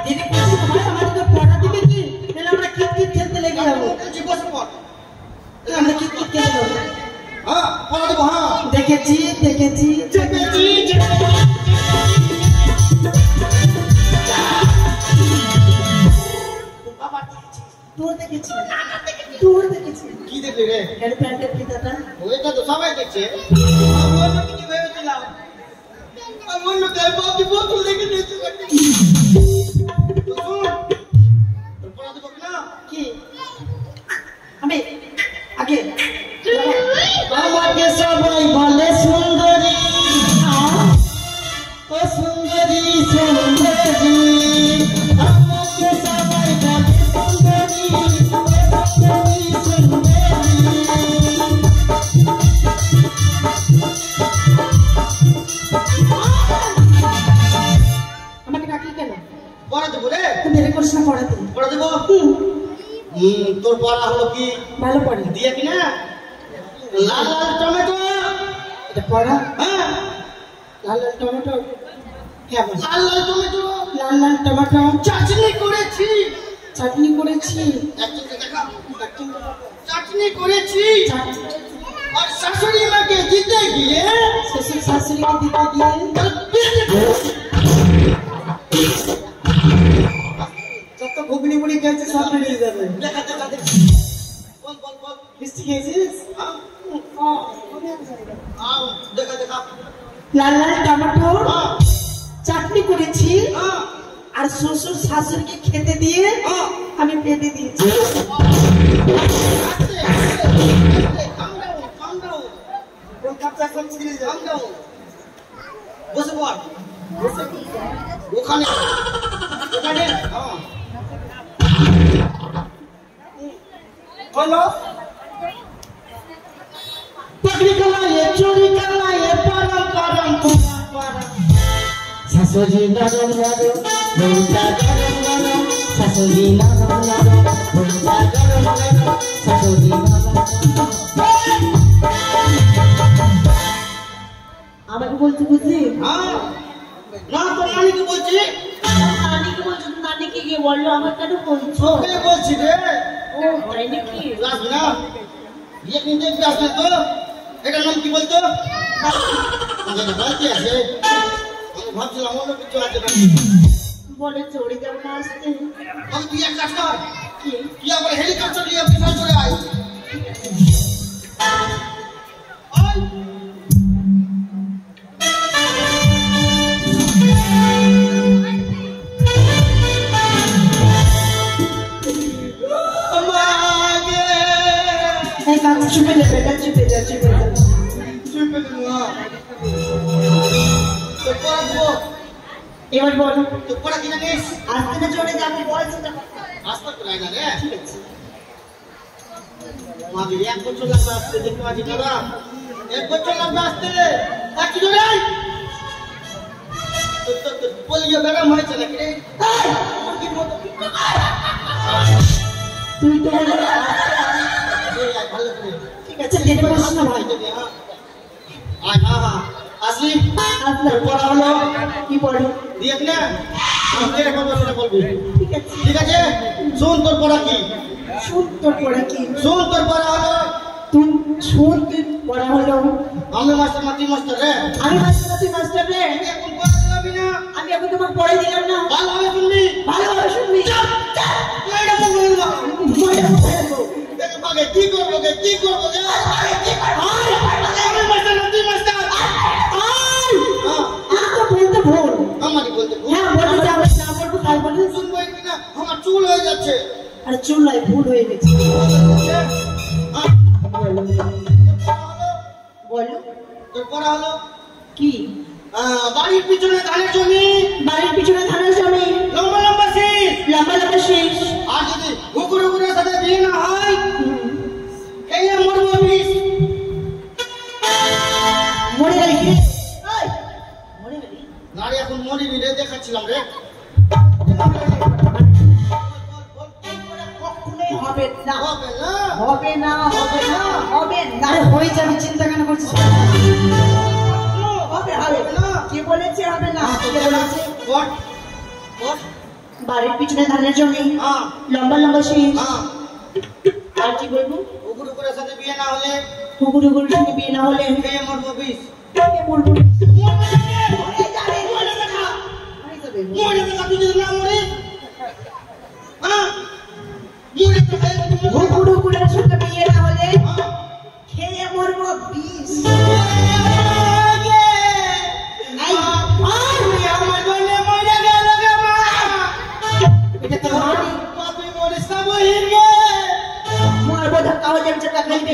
দিদি বলছি ভাই আমাদেরকে পড়া দিবে কি? তাহলে আমরা ক্রিকেট খেলতে লেগে যাবো। বলছি বসে পড়। আমরা ক্রিকেট খেলতে যাবো। হ্যাঁ, পড়া দেবো। হ্যাঁ, দেখেছি দেখেছি বাবা তোর দেখেছি তোর দেখেছি। কি দেখলি রে? এর প্যান্টের ফিতাটা ওইটা তো সবাই দেখছে। আমি অন্য কিছু ভেবেছিলাম। আমি অন্য গায়ে বাপি বোতল দেখে নিয়েছি। তো শোন, তোর পড়া দেবো না? কি? আমি আগে আমাকে সবাই বলে সুন্দরী, ও সুন্দরী সুন্দরী, আমাকে সবাই বলে সুন্দরী, ও সুন্দরী সুন্দরী। আমাকে ডাকলি কেন? তোর পড়া হলো কি ভালো পড়ে দিয়ে কি না লাল লাল টমেটো এটা পড়া হ্যাঁ লাল লাল টমেটো হ্যাঁ বল লাল লাল টমেটো লাল লাল টমেটো চাটনি করেছি চাটনি করেছি একটু দেখা চাটনি করেছি আর শাশুড়ি মাকে দিতে গিয়ে শ্বশুর শাশুড়িকে দিতে গিয়ে যত ঘুগনি মুড়ি খেয়েছে সব মিলিয়ে যাবে দেখা দেখা দেখা বল বল বল মিষ্টি খেয়েছিস হ্যাঁ আও দেখা দেখা লাল লাল টমেটো হ্যাঁ চাটনি করেছি হ্যাঁ আর শ্বশুর শাশুড়িকে খেতে দিয়ে হ্যাঁ আমি পেটে দিয়েছি বসে পড় ওখানে ওখানে বলো पगड़ी कलाए चोरी कलाए परम परम परम ससुरी नरम नरम भूता गरम गरम ससुरी नरम नरम भूता गरम गरम ससुरी नरम আমাকে বলতে বুঝলি হ্যাঁ না তো নানিকে বলছি নানিকে বলছো নানিকে গিয়ে বললো আমার কেন বলছো ওকে বলছি রে ও তাই নাকি আসবি না বিয়ে কিনতে আসবে তো এটার নাম কি বলতো বালতি আছে আমি ভাবছিলাম অন্য কিছু আছে নাকি বলে চড়ে যাবো না আসতে আমি তুই এক কাজ কর কি তুই আবার হেলিকপ্টার নিয়ে বিশাল চলে আয় আয় এই কাজ চুপে যা বেটা চুপে যা চুপে না তো পড়াবো এবার বল তো পড়া কি জানিস আস্তে না চড়ে যাবে বলছ না আসতে তো নাই না রে মাঝে এক বছর লাগবে আসতে দেখতে পাচ্ছি দাদা এক বছর লাগবে আসতে আর কি রে তো বলিয়ে বেড়াম হয়েছে নাকি রে তুই তো বলে ভালো করে ঠিক আছে যেতে পারিস না ভাই আয় হ্যাঁ হ্যাঁ আসলি আসলে পড়া হলো কি পড়ো দেখ না আমি এখন সেটা বলবি ঠিক আছে ঠিক আছে শোন তোর পড়া কি শুন তোর পড়া কি শোন তোর পড়া হলো তুই শুন তুই পড়া হলো আমি মাস্টার মাতি মাস্টার রে আমি মাস্টার তুই মাস্টার রে এখন পড়া যাবি না আমি এখন তোমাকে পড়ে দিলাম না ভালোভাবে শুনবি ভালোভাবে শুনবি এটা বলবি না মজা করতে থাকবো। দেখো আগে কি করবো গে কি করবো গে আমি মাস্টার মাতি মাস্টার আয়! হ্যাঁ আমি তো বলতে ভুল আমারই বলতে ভুল। হ্যাঁ বলতে যাবো না বলবো তাই বলে শুনবো কিনা আমার চুল হয়ে যাচ্ছে আর চুলাই ভুল হয়ে গেছে হ্যাঁ, বলো তোর পড়া হলো কি বাড়ির পিছনে ধানের জমি বাড়ির পিছনে ধানের জমি লম্বা লম্বা শীষ লম্বা লম্বা শেষ আর যদি কুকুর কুকুরের সাথে বিয়ে না হয় এই মরবো বিষ মরে গেলি কি এই, মরে গেলি নারী এখন মরিনি রে দেখাচ্ছিলাম রে কখনোই হবে না হবে না হবে না হবে না হবে না আরে হয়ে যাবে চিন্তা কেন করছিস হবে হবে না কে বলেছে হবে না কে বলেছে বট বট বাড়ির পিছনে ধানের জমি হ্যাঁ লম্বা লম্বা শেষ হ্যাঁ আর কি বলবো কুকুর কুকুরের সাথে বিয়ে না হলে কুকুর কুকুরের সঙ্গে বিয়ে না হলে এই মরবো বিষ কে বলবো মরে যাবে মরে দেখা মরে দেখা তুই যদি না মরে হ্যাঁ মরে দেখা কুকুর কুকুরের সঙ্গে বিয়ে না হলে খেয়ে মরবো বিষ এটা তো মারবো ধাক্কা হয়ে যাবে যেটা খাইবে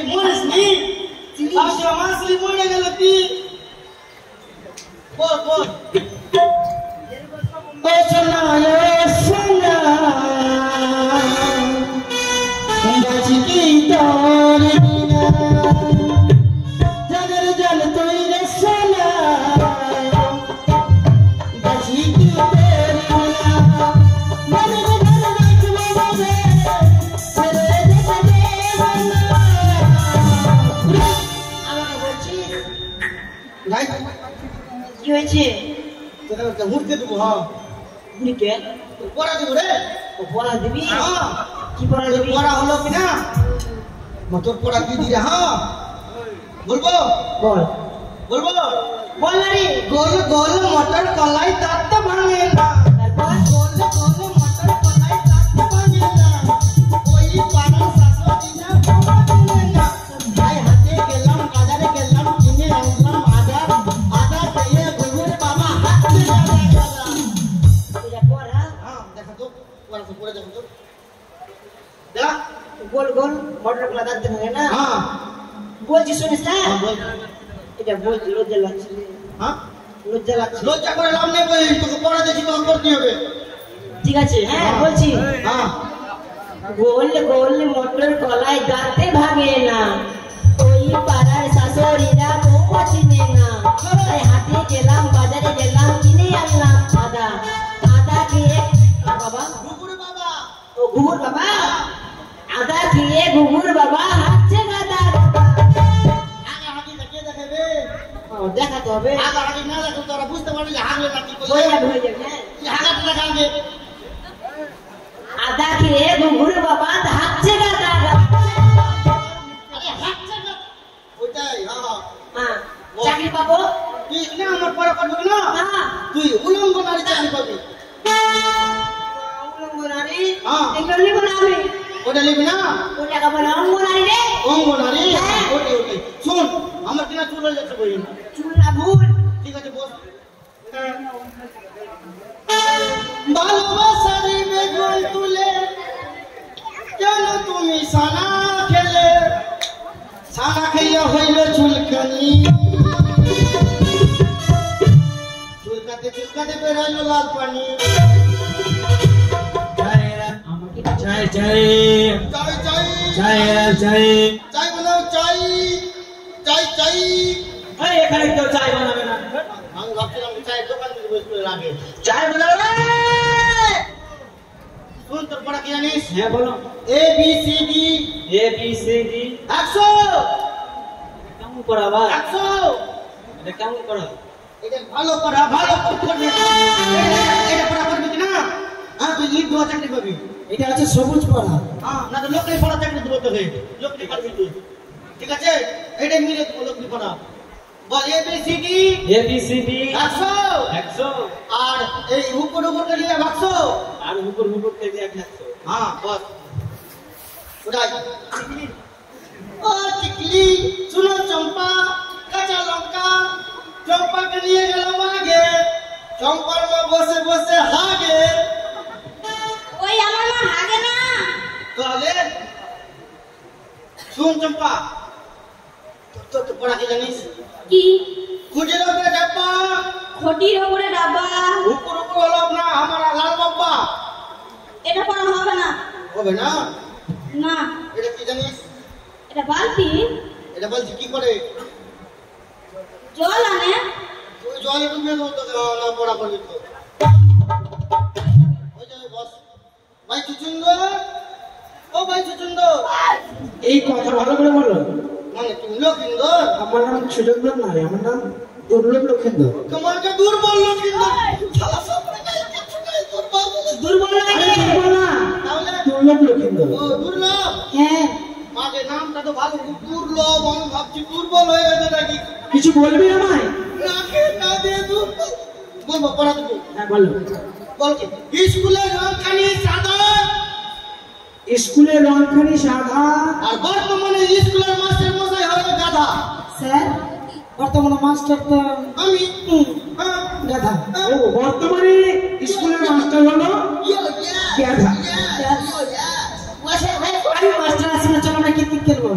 কি হয়েছে? তোকে একটা মুড়তে দেবো হ্যাঁ বুড়িকে পড়া দেবো রে ও পড়া দিবি? হ্যাঁ কি পড়া দিবি? পড়া হলো কিনা মোটর পড়া দিয়ে দিলে হ্যাঁ বলবো বল বলবো বল না রে। গোল গোল মটর কলাই তাত ভাঙে না তারপর গোল গোল মটর কলাই তাত ভাঙে না ওই পাড়ার শাশুড়ি না ভাঙে না ভাই হাতে গেলাম বাজারে গেলাম কিনে আনলাম আদা আদা পেয়ে গুগুর বাবা হাতে দাদা এটা পড়া হ্যাঁ দেখা তো পড়া তো পড়ে দেখো তো দেখ গোল গোল মটর কলা দাঁত ভাঙে না। হ্যাঁ বলছি শুনিস না? হ্যাঁ বল এটা বলছি লজ্জা লাগছে রে। হ্যাঁ লজ্জা লাগছে। লজ্জা করে লাভ নেই ভাই তোকে পড়া দেখি তো করতে হবে ঠিক আছে হ্যাঁ বলছি। হ্যাঁ গোল গোল মটর কলাই দাঁতে ভাঙে না ওই পাড়ার শাশুড়িরা বউ চিনে না তাই হাটে গেলাম বাজারে গেলাম কিনে আনলাম আদা আদা খেয়ে বাবা গুগুর বাবা ও ঘুঘুর বাবা আদা খেয়ে ঘুঘুর বাবা হাঁটছে গাদা আগা হাগি দেখে দেখাবে দেখাতে হবে। আগা হাগি না দেখো তোরা বুঝতে পারবি যে হাগলে না কি হয়ে করলে যাবে হ্যাঁ। হাগাটা দেখাবে আদা খেয়ে ঘুঘুর বাবা হাঁটছে গাদা আরে হাগছে না ওইটাই হ্যাঁ হ্যাঁ চাকরি পাবো তুই না আমার পড়া করবি না হ্যাঁ তুই উলঙ্গ নারী চাকরি পাবি অঙ্গনারী হ্যাঁ। এগুলো নিবো না আমি ওটা নিবি না ওটা খাবো না অঙ্গনারী রে অঙ্গ নারী হ্যাঁ। ওটাই ওটাই শোন আমার কিনা চুল হয়ে যাচ্ছে বই চুল না ভুল ঠিক আছে বস ভালোবাসার বেগুন তুলে কেন তুমি সানা খেলে সানা খাইয়া হইল চুলকানি চুলকাতে চুলকাতে বেরোইল লাল পানি চাই চাই চাই চাই চাই চাই চাই বানাও চাই চাই চাই এই এখানে কেউ চাই বানাবে না আমি ভাবছিলাম চায়ের দোকান থেকে বসে লাগে চাই বানাবে শুন তোর পড়া কি জানিস হ্যাঁ বলো A B C D A B C D 100 কেমন পড়াবা 100 এটা কেমন পড়া এটা ভালো পড়া ভালো করবে এটা পড়া করবি কি না হ্যাঁ তুই লিখ দেওয়া চাকরি পাবি এটা হচ্ছে সবুজ পড়া। হ্যাঁ না তো লোকরি পড়া চাকরি দেবো তোকে লোকরি পারবি তুই ঠিক আছে এটাই মিলে দেবো লোকরি পড়া বল A B C D A B C D 100 100 আর এই উপর উপর কে নিয়ে 100 আর হুকুর হুকুর থেকে 100 হ্যাঁ বস উঠাই ও টিকলি শুনো চম্পা কাঁচা লঙ্কা চম্পাকে নিয়ে গেলাম আগে চম্পার মা বসে বসে হাগে ওই আমার মা হাগে না তাহলে শুন চম্পা তো পড়া কি জানিস কি খুঁজে লোকে ডাব্বা খটির উপরে ডাব্বা উপর উপর হলো না আমার লাল বাব্বা এটা পড়া হবে না হবে না না এটা কি জানিস এটা বালতি এটা বলছি কি করে জল আনে তুই জলে ডুবে দেবো তোকে না পড়া করবি তো ওই যাবে বস ভাই চুচুন্দর ও ভাই চুচুন্দর এই কথা ভালো করে বলো। মানে তুমি লক্ষিন্দর আমার নাম সুরেন্দ্র নয়, আমার নাম দুর্লভ লক্ষেন্দ্র। তোমাকে দুর্বল লক্ষিন্দর শালা সব নাই কিছু নাই দুর্বল দুর্বল আরে লাগে দুর্বল না, তাহলে দুর্লভ লক্ষেন্দ্র। ও দুর্লভ হ্যাঁ মাঝে নামটা তো ভালো দুর্লভ আমি ভাবছি দুর্বল হয়ে গেছে নাকি কিছু বলবি আমায়? নাকে না দিয়ে দুর্বল বলবো পড়া দেবো হ্যাঁ বলো। বল কি স্কুলের রংখানি সাদা স্কুলে রংখানি সাদা আর বর্তমানে স্কুলের মাস্টার মশাই হলো গাধা স্যার বর্তমানে মাস্টার তো আমি হ্যাঁ, গাধা। ও বর্তমানে স্কুলের মাস্টার হলো গাধা। আমি মাস্টার আছি না, চলো আমরা ক্রিকেট খেলবো।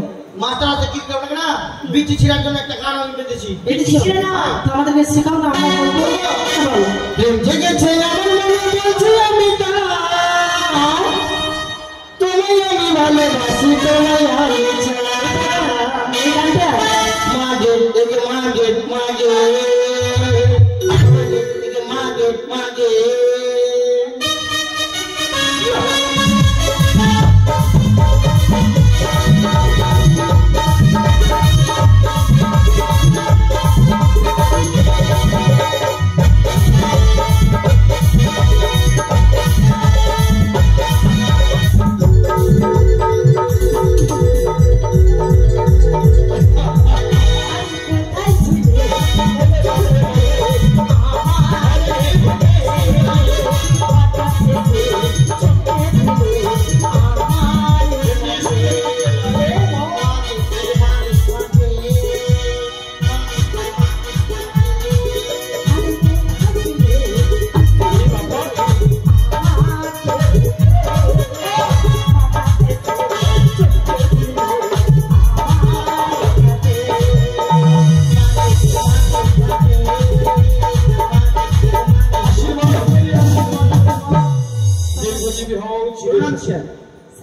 মাস্টার আছে কি করবে না বিচি ছিড়ার জন্য একটা গান আমি বেঁধেছি এটা শিখে না তো আমাদেরকে শেখাও না, আমরা বলবো। বলো। প্রেম জেগেছে আমার মনে বলছি আমি তার তুমি আমি ভালোবাসি তোমায় আমি ছাড়া এই গানটা মাগে দেখে মাগে মাগে দেখে মাগে মাগে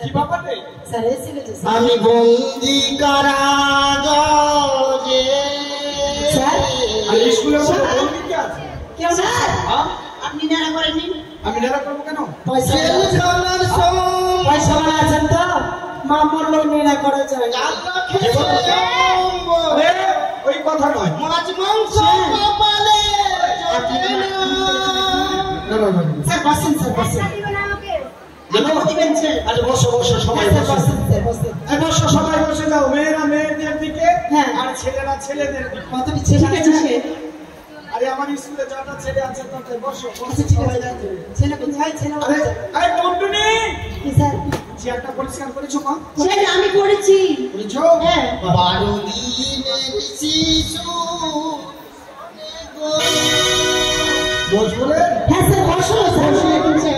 কি ব্যাপার রে? স্যার এসে গেছে স্যার। আমি বন্দি কারাগারে স্যার আর স্কুলে বলবি কি আছে? কেউ না হ্যাঁ? আপনি নেড়া করেনি আমি নেড়া করবো কেন? পয়সা জেলখানার সঙ্গ পয়সা वाला আছেন তো মা মরলো নেড়া করে যায় আল্লাহ খেয়ে জম্ব আরে, ওই কথা নয়। মাছ মাংস কপালে জোটে না। না, না, না, না। স্যার বসেন স্যার বসেন দিবেন স্যার আরে বসো বসো সবাই স্যার বসো। বসেন স্যার বসেন এই বসো সবাই বসে যাও, মেয়েরা মেয়েদের দিকে হ্যাঁ। আর ছেলেরা ছেলেদের দিকে। কতটি ছেলে আছে আরে আমার স্কুলে যটা ছেলে আছে তাতে বসো বসো। আচ্ছা ঠিক আছে ছেলে কোথায় ছেলে আরে কোথায়? এই টুনটুনি, কি স্যার চেয়ারটা পরিষ্কার করেছো মা? স্যার আমি করেছি করেছো? হ্যাঁ 12 দিনের শিশু গো। বসবো রে? হ্যাঁ স্যার বসো স্যার বসে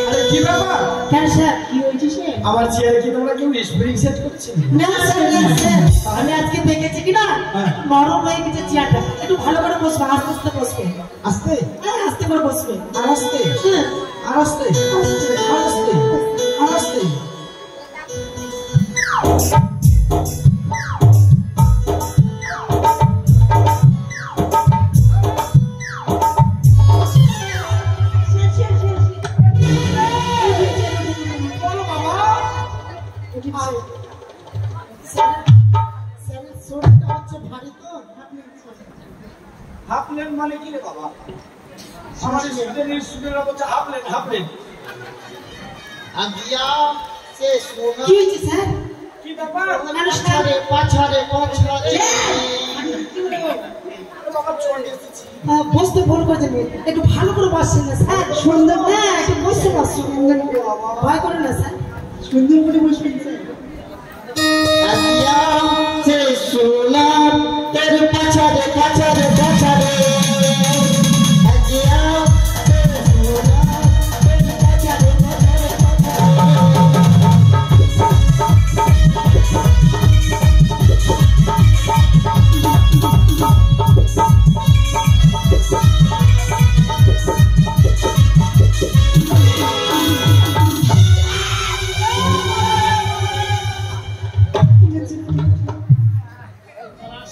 আরে কি ব্যাপার? কেন স্যার কি হয়েছে স্যার আমার চেয়ারে কি তোমরা কেউ স্প্রিং সেট করছে? না স্যার না স্যার আমি আজকে দেখেছি কি না হ্যাঁ। নরম হয়ে গেছে চেয়ারটা একটু ভালো করে বসবে আস্তে আস্তে বসবে আস্তে হ্যাঁ আস্তে করে বসবে আর আস্তে হ্যাঁ আর আস্তে আর আস্তে আর আস্তে। বলো বাবা। স্যার শরীরটা হচ্ছে ভারী তো হাফ লেন মানে কি রে বাবা? আমার স্টুডেন্টরা বলছে হাফ লেন হাফ লেন। আগিয়া সে সোনা কি হয়েছে স্যার কি ব্যাপার? পাছারে পাছারে পাছারে বাবা চলে এসেছি। বসতে ভুল করে দেবে একটু ভালো করে বসছেন না স্যার সুন্দর হ্যাঁ একটু বসতে বসছেন ভয় করেন না স্যার সুন্দর করে বসবেন স্যার আগিয়া সে সোনা তের পাছারে পাছারে পাছারে আগিয়া সে সোনা তের পাছারে পাছারে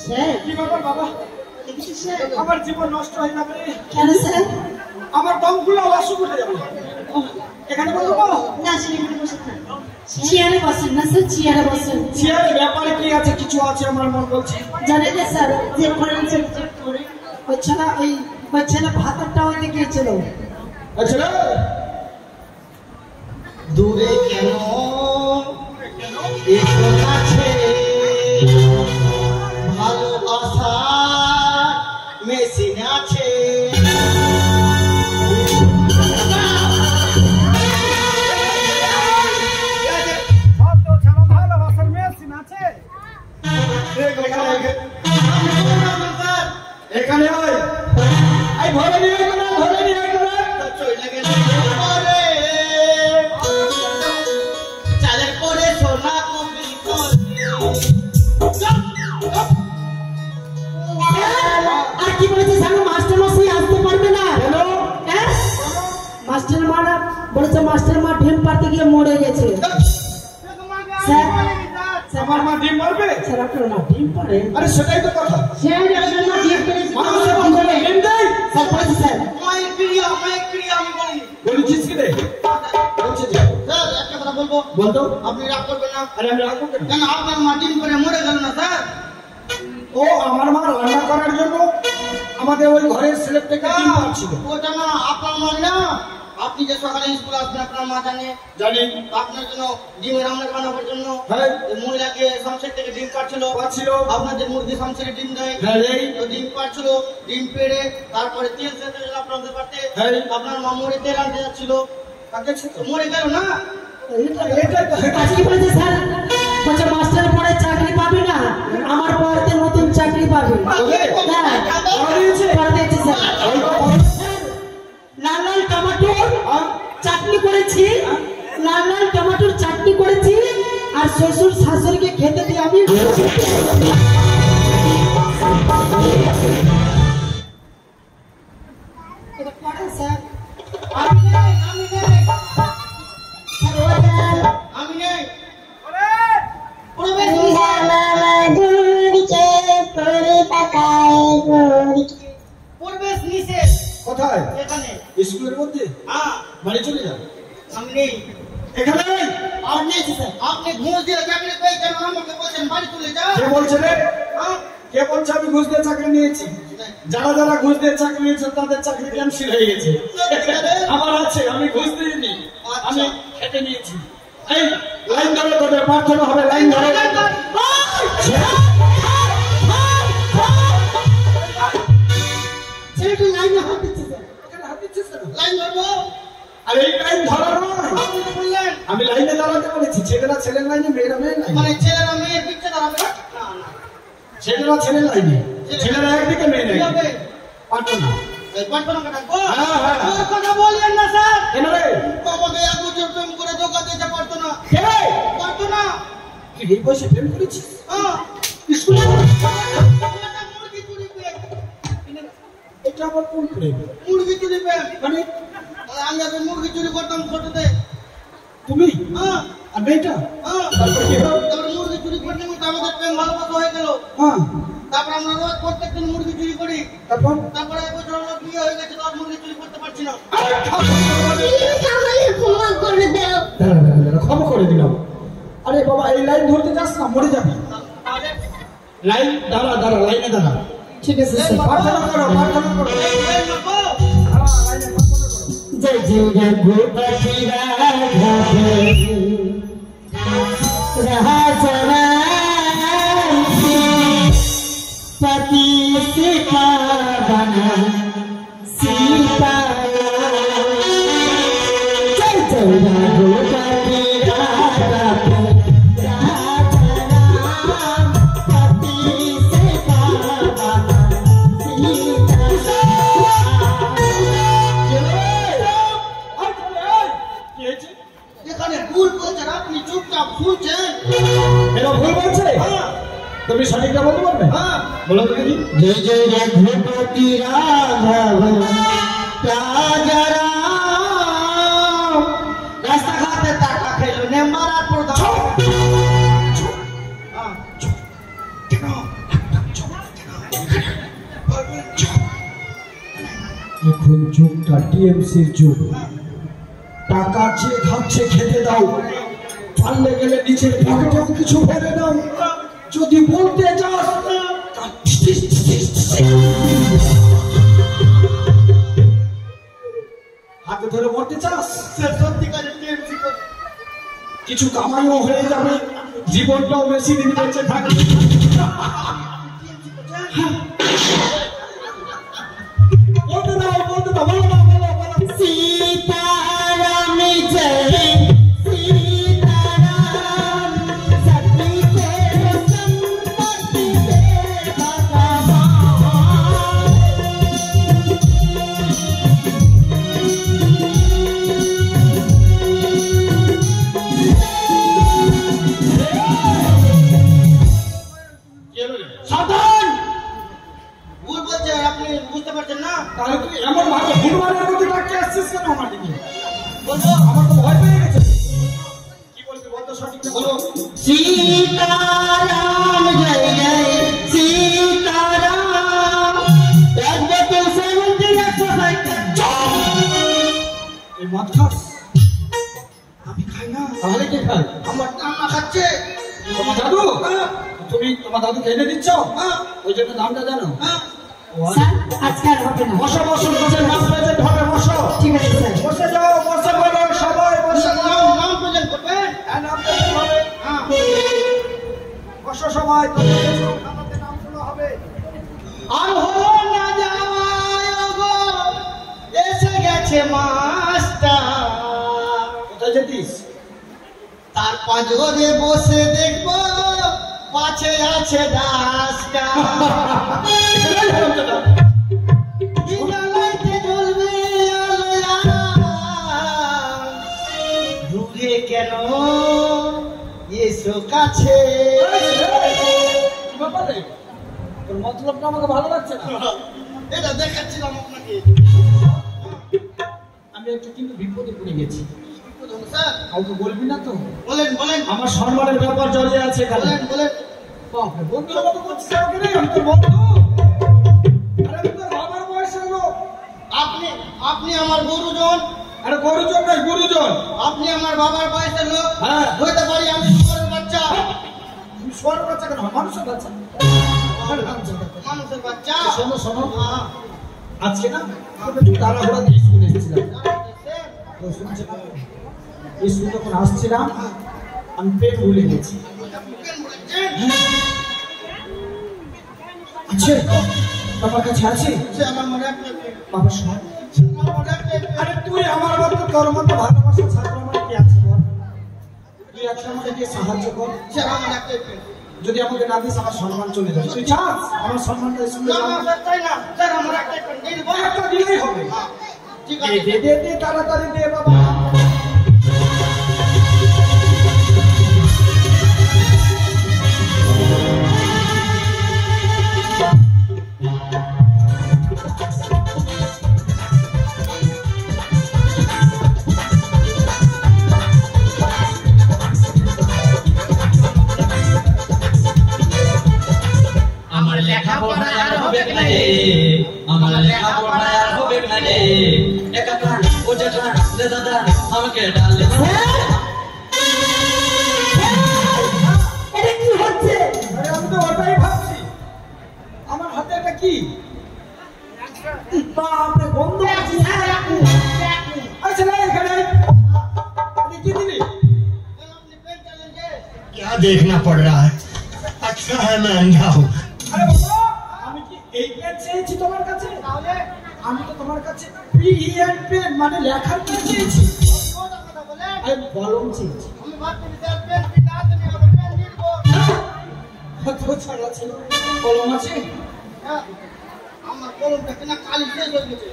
স্যার কি ব্যাপার বাবা? দেখেছি স্যার আমার জীবন নষ্ট হয়ে যাবে। কেন স্যার আমার দমগুলো অসুখ হয়ে যাবে। এখানে বলবো না সেখানে বসে থাক চেয়ারে বসেন না স্যার চেয়ারে বসেন চেয়ারের ব্যাপারে কি আছে? কিছু আছে আমার মন বলছে। জানেন না স্যার যে করেন স্যার যে করে ওই ছেলে ভাতারটা হইতে গিয়েছিল আচ্ছা রে, দূরে কেন এসো কাছে ভালোবাসা মেশিন আছে শব্দ ছাড়া ভালোবাসার মেশিন আছে? এখানে আয়। এই ধরে নিয়ে এখানে, ধরে নিয়ে এখানে। চলে গেছে পরে চালের পরে সোনা কবি আর কি বলেছে স্যার মাস্টার মশাই আসতে পারবে না হ্যাঁ মাস্টার মারা বলেছে মাস্টার মা ঢেম পাড়তে গিয়ে মরে গেছে স্যার আমার মা ডিম মারবে? স্যার আপনার মা ঢেম পাড়ে আরে সেটাই তো কথা। স্যার আপনার মা ঢেম পেরেছে মানুষের বন্ধনে ডিম দেয়? স্যার বলেছে স্যার মায়ের প্রিয় আমি বলিনি বলেছিস কি রে? বলছে যে, স্যার একটা কথা বলবো বলতো। আপনি রাগ করবেন না আরে আমি রাখবো কেন? কেন আপনার মা ডিম করে মরে গেল না স্যার ও আমার মা রান্না করার জন্য আমাদের ওই ঘরের স্লেব থেকে ডিম পাচ্ছিল। ওটা না আপনার মা না আপনি যে সকালে স্কুল আসবেন আপনার মা জানে জানি। আপনার জন্য ডিমের আমলেট বানাবার জন্য হ্যাঁ। ওই মহিলাকে শামশের থেকে ডিম কাটছিল পাচ্ছিল। আপনাদের মুরগি শামশেরে ডিম দেয় হ্যাঁ রে। তো ডিম পাচ্ছিল ডিম পেড়ে তারপরে তেল শেষ হয়ে গেল আপনাদের পাতে হ্যাঁ। আপনার মা মরে তেল আনতে যাচ্ছিল কাকে ছিল? তো মরে গেল না এটাই তো। আজ কি বলেছে স্যার বলছে মাস্টার পরে চাকরি পাবে না আমার পড়তে নতুন চাকরি পাবে হ্যাঁ করে দিয়েছে স্যার লাল লাল টমেটোর চাটনি করেছি লাল লাল টমেটোর চাটনি করেছি আর শ্বশুর শাশুড়িকে খেতে দিয়ে আমি এটা পড়ে স্যার আমি নেই স্যার ওয়াদান আমি নেই প্রবেশ প্রবেশ নিষেধ কোথায়? এখানে স্কুলের মধ্যে? হ্যাঁ বাড়ি চলে যাও। আমি নেই এখানে নেই? আর নিয়েছি স্যার আপনি ঘুষ দিয়ে চাকরি পেয়েছেন আমাকে বলছেন বাড়ি চলে যা কে বলছে রে? হ্যাঁ কে বলছে আমি ঘুষ দিয়ে চাকরি নিয়েছি? যারা যারা ঘুষ দিয়ে চাকরি নিয়েছে তাদের চাকরি ক্যান্সেল হয়ে গেছে। আমার আছে, আমি ঘুষ দিইনি, আমি খেটে নিয়েছি। এই লাইন ধরো, তোদের প্রার্থনা হবে, লাইন ধরো। ছেলেটি লাইনে হাত দিচ্ছে স্যার এখানে হাত দিচ্ছিস কেন? লাইন ধরবো আর এই লাইন ধরা নয়, আপনি তো বললেন আমি লাইনে দাঁড়াতে বলেছি। ছেলেরা ছেলের লাইনে, মেয়েরা মেয়ের লাইনে। মানে ছেলেরা মেয়ের পিছনে দাঁড়াবে না না ছেলেরা ছেলের লাইনে, ছেলেরা একদিকে, মেয়ে কি হবে? লাইনে। প্রার্থনা। এই প্রার্থনা কাটাবো হ্যাঁ, হ্যাঁ। ওর কথা বললেন না স্যার কেন রে? আমাকে এক বছর প্রেম করে ধোকা দিয়েছে প্রার্থনা কে রে? প্রার্থনা তুই এই বয়সে প্রেম করেছিস? হ্যাঁ স্কুলে? মুরগি চুরি প্রেম এটা আবার কোন প্রেম? মুরগি চুরি প্রেম মানে আমি আগে মুরগি চুরি করতাম ছোটতে তুমি হ্যাঁ আর মেয়েটা? হ্যাঁ তারপর কি হলো? তারপরে মুরগি চুরি করতে করতে আমাদের প্রেম ভালোবাসা হয়ে গেল হ্যাঁ, তারপর আমরা রোজ প্রত্যেকদিন মুরগি চুরি করি তারপর? তারপরে এক বছর হলো বিয়ে হয়ে গেছে তো আর মুরগি চুরি করতে পারছি না দাঁড়া, দাঁড়া, দাঁড়া, ক্ষমা করে দিলাম। আরে বাবা, এই লাইন ধরতে যাস না, মরে যাবি। তাহলে লাইন দাঁড়া, দাঁড়া, লাইনে দাঁড়া। ঠিক আছে স্যার প্রার্থনা করো, প্রার্থনা করো। এই লোকো, হ্যাঁ, লাইনে প্রার্থনা করো। जय जय रघुपति राघव पति सीता बना सीता जय जय रघुपति राघव पति सीता बना सीता কি হয়েছে? এখানে ভুল বলছেন আপনি চুপচাপ শুনছেন এরা ভুল বলছে? হ্যাঁ তুমি সঠিকটা বলতে পারবে? হ্যাঁ বলো তো দেখি। जय जय रघुपति राघव राजा राम রাস্তাঘাটে টাকা খেলো নে মারার পর দাও হ্যাঁ এখন যুগটা টিএমসির যুগ। টাকা চেয়ে খাচ্ছে, খেতে দাও, পারলে গেলে নিচের পকেটেও কিছু ফেলে দাও। যদি বলতে যাস হাতে ধরে মরতে চাস, সত্যিকারের টিএমসি কিছু কামাইও হয়ে যাবে, জীবনটাও বেশি দিন বেঁচে থাকবে। বলতে দাও, বলতে দাও, বলো না, বলো, বলো। सीताराम जय सीताराम सती के संपत्ति दे भगवान সাবধান! ভুল বলছে আপনি বুঝতে পারছেন না তাহলে তুই এমন ভাবে ভুলভালের মধ্যে ডাকতে আসছিস কেন আমার দিকে? বলবো আমার তো ভয় পেয়ে গেছে। কি বলবি বলতো, সঠিকটা বলো। सीताराम जय जय सीताराम रघुपति सेवंती এই মদ খাস? আমি খাই না। তাহলে কে খায়? আমার টাকা খাচ্ছে তোমার দাদু? তুমি তোমার দাদুকে এনে দিচ্ছ? ওই জন্য দামটা জানো? হ্যাঁ স্যার আজকে আর হবে না বসো, বসো, তোদের নাম প্রেজেন্ট হবে, বসো। ঠিক আছে স্যার বসে যাও, বসে বলো, সবাই বসে যাও। নাম প্রেজেন্ট করবেন হ্যাঁ, নাম প্রেজেন্ট হবে। হ্যাঁ বসো সবাই, তোদের এসো, আমাদের নাম শোনা হবে। আর হলো না যাওয়ায় গো এসে গেছে মাস্টার কোথায় যেতিস? তার পাঁজরে বসে দেখবো পাছে আছে রাস্তা এখানেই হলাম দাদা। বিদ্যালয়তে জ্বলবে আলো দূরে কেন এসো কাছে কি ব্যাপার রে? তোর মতলবটা আমাকে ভালো লাগছে না। এটা দেখাচ্ছিলাম আপনাকে। আমি একটু কিন্তু বিপদে পড়ে গেছি। স্যার কাউকে বলবি না তো? বলেন বলেন আমার সম্মানের ব্যাপার জড়িয়ে আছে এখানে। বলেন বলেন। বাপরে, বন্ধুর মতো করছিস আমাকে রে? আমি তোর বন্ধু। আরে আমি তোর বাবার বয়সের লোক। আপনি আপনি আমার গুরুজন, আরে গুরুজন নয়, গুরুজন। আপনি আমার বাবার বয়সের লোক। হ্যাঁ। হইতে পারি আমি শুকরের বাচ্চা। তুমি সোয়ার বাচ্চা কেন? মানুষের বাচ্চা। মানুষের বাচ্চা। শোনো শোনো, হ্যাঁ। আজকে না আমি একটু তাড়াহুড়া দিয়ে স্কুলে এসেছিলাম। তো শুনছে না, স্কুল যখন আসছিলাম আমি পেট ভুলে গেছি। আছে আমার কাছে আছে সে আমার মনে রাখবে। বাবা সব। আমার মনে রাখবে। আরে তুই আমার মতো, তোর মতো ভালোবাসা ছাত্র আমার কি আছে বল? তুই আজকে আমাকে দিয়ে সাহায্য কর। সে আমার মনে রাখবে। যদি আমাকে না দিস আমার সম্মান চলে যাবে। তুই চাস আমার সম্মানটা স্কুলে না, না, স্যার, তাই না। স্যার, আমার রাখতে দিন, বলেন। একটা দিলেই হবে। হ্যাঁ, ঠিক দে আছে। দে দে দে, তাড়াতাড়ি দে বাবা। আমার লেখাপড়া আর হবে না রে, আমার লেখাপড়া আর হবে না রে। একাটা ও যেটা দে দাদা আমাকে ডালে। এটা কি হচ্ছে? আরে আমি তো ওটাই ভাবছি, আমার হাতে এটা কি? বাপরে, বন্ধ আছি। আচ্ছা না, এখানে এটা কি দিলি? আপনি পেন চালেন যে। क्या देखना पड़ रहा है? अच्छा है मैं अंधा हूँ। আরে বাবা, আমি কি এই পেন চেয়েছি তোমার কাছে? তাহলে আমি তো তোমার কাছে পিএন পেন মানে লেখার পেন চেয়েছি। কোনটা কথা বলেন? আমি কলম চেয়েছি। আমি ভাবছি স্যার পেন কি না দেন, আমি পেন দিব। কত ছাড়া ছিল? কলম আছে? হ্যাঁ, আমার কলমটা কিনা কালি শেষ হয়ে গেছে।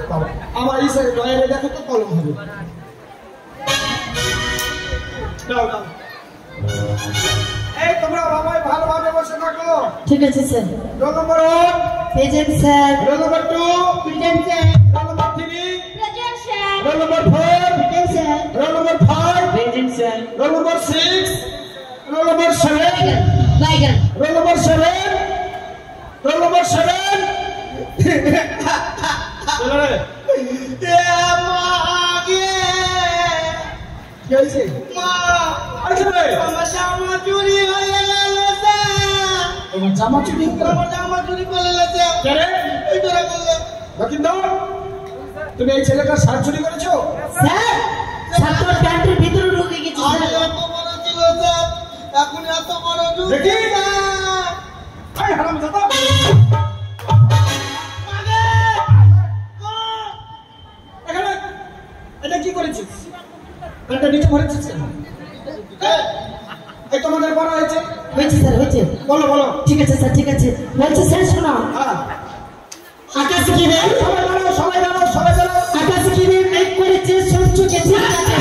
বাবা, আমার এই সাইড ডয়ারে দেখো তো কলম হবে। দাও দাও। এই তোমরা বাবাই ভালোভাবে বসে থাকো। ঠিক আছে sir. Roll number 1, present sir. Roll number 2, present sir. Roll number 3, present sir. Roll number 4, present sir. Roll number 5, present sir. Roll number 6, roll number 7, বাইগান। Roll number 7, roll number 7। চলো রে। এ মা গে, কি হয়েছে? মা, আচ্ছা রে, আমার জামা চুরি হয়ে গেল স্যার। তোমার জামা চুরি হয়ে গেল? আমার জামা চুরি করে গেছে। কে রে? এই তোরা বললো। লক্ষিন্দর, তুমি এই ছেলেটার শার্ট চুরি করেছো? স্যার, ছাত্র প্যান্টের ভিতরে ঢুকে গেছে আগে স্যার। এত বড় ছিল স্যার, এখন এত বড় ঢুকে দেখি। স্যার। এই হারামজাদা। আগে, এখানে এটা কি করেছিস? প্যান্টটা নিচে ভরেছিস কেন? এই তোমাদের পড়া হয়েছে? হয়েছে স্যার, হয়েছে। বলো বলো। ঠিক আছে স্যার, ঠিক আছে। বলছে স্যার শোনো, হ্যাঁ, আকাশ কি রে? সবাই দাঁড়াও, সবাই দাঁড়াও, সবাই দাঁড়াও। আকাশ কি রে মেঘ করেছে সূর্যকে ঠিক আছে।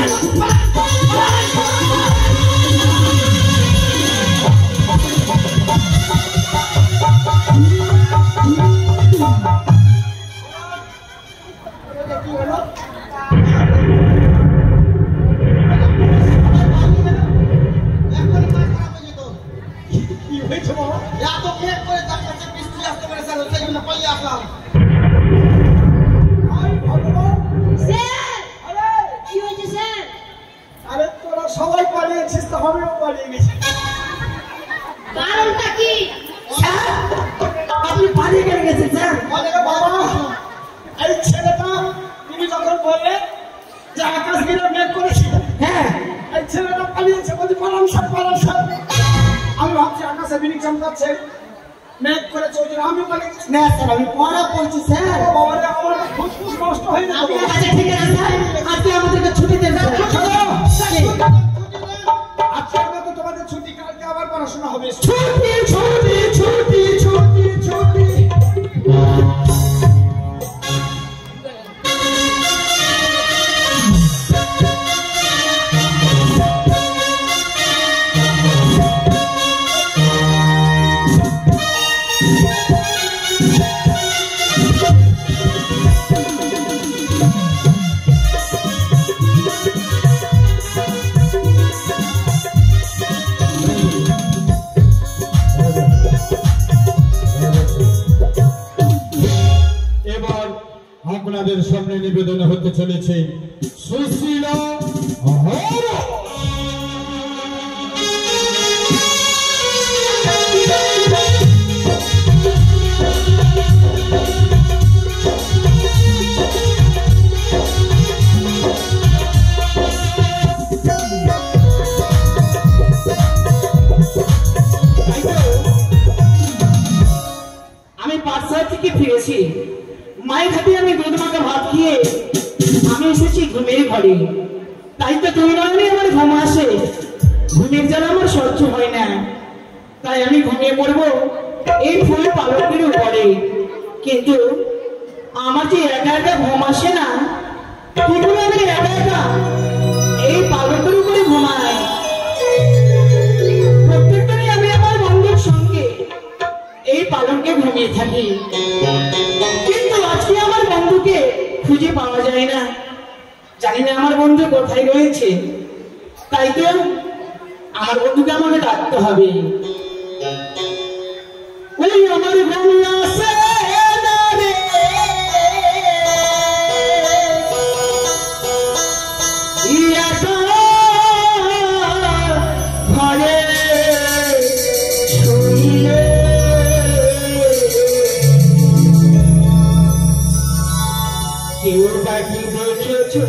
এখন মাথা খারাপ হয়ে যেত। কি হয়েছে বাবা? এত মেঘ করে তার কাছে বৃষ্টি আসতে পারে স্যার, সেই জন্য পালিয়ে আসলাম। আয় ভগবান। স্যার, আরে, কি হয়েছে স্যার? আরে তোরা সবাই পালিয়েছিস তো আমিও পালিয়ে গেছি। কারণটা কি? স্যার, আপনি পালিয়ে কেন গেছেন স্যার? আরে বাবা, এই ছেলেটা তুমি যখন বললে যে আকাশ গিরে মেঘ করেছে, হ্যাঁ, এই ছেলেটা পালিয়েছে, বলছি পালাম স্যার, পালাম স্যার। আমি ভাবছি আকাশে বিনিক চমকাচ্ছে, মেঘ করেছে, ওই জন্য আমি পালিয়ে গেছি। না স্যার, আমি পড়া পড়ছি স্যার। ও বাবা রে, আমার ফুসফুস নষ্ট হয়ে যাবে। আচ্ছা ঠিক আছে স্যার, আজকে আমাদেরকে ছুটি দেন স্যার। চলো। কি? আজকের মতো তোমাদের ছুটি, কালকে আবার পড়াশোনা হবে। ছুটি ছুটি ছুটি ছুটি ছুটি। আপনাদের সামনে নিবেদন হতে চলেছে সুশীল হর। আমি পাঠশালা থেকে ফিরেছি, মায়ের হাতে আমি দুধ মাখা ভাত খেয়ে আমি এসেছি ঘুমের ঘরে। তাই তো তুমি নয়নি আমার ঘুম আসে, ঘুমের জ্বালা আমার সহ্য হয় না, তাই আমি ঘুমিয়ে পড়বো এই ফুল পালকের উপরে। কিন্তু আমার যে একা একা ঘুম আসে না, কি করে আমি একা একা এই পালকের উপরে ঘুমাই। প্রত্যেকদিনই আমি আমার বন্ধুর সঙ্গে এই পালকে ঘুমিয়ে থাকি, কিন্তু আজকে আমার বন্ধুকে খুঁজে পাওয়া যায় না। জানি না আমার বন্ধু কোথায় রয়েছে, তাই তো আমার বন্ধুকে আমাকে ডাকতে হবে। ওই আমার বন্ধু আছে না রে, ঘরে শুইলে কেউ বাকি দেখেছে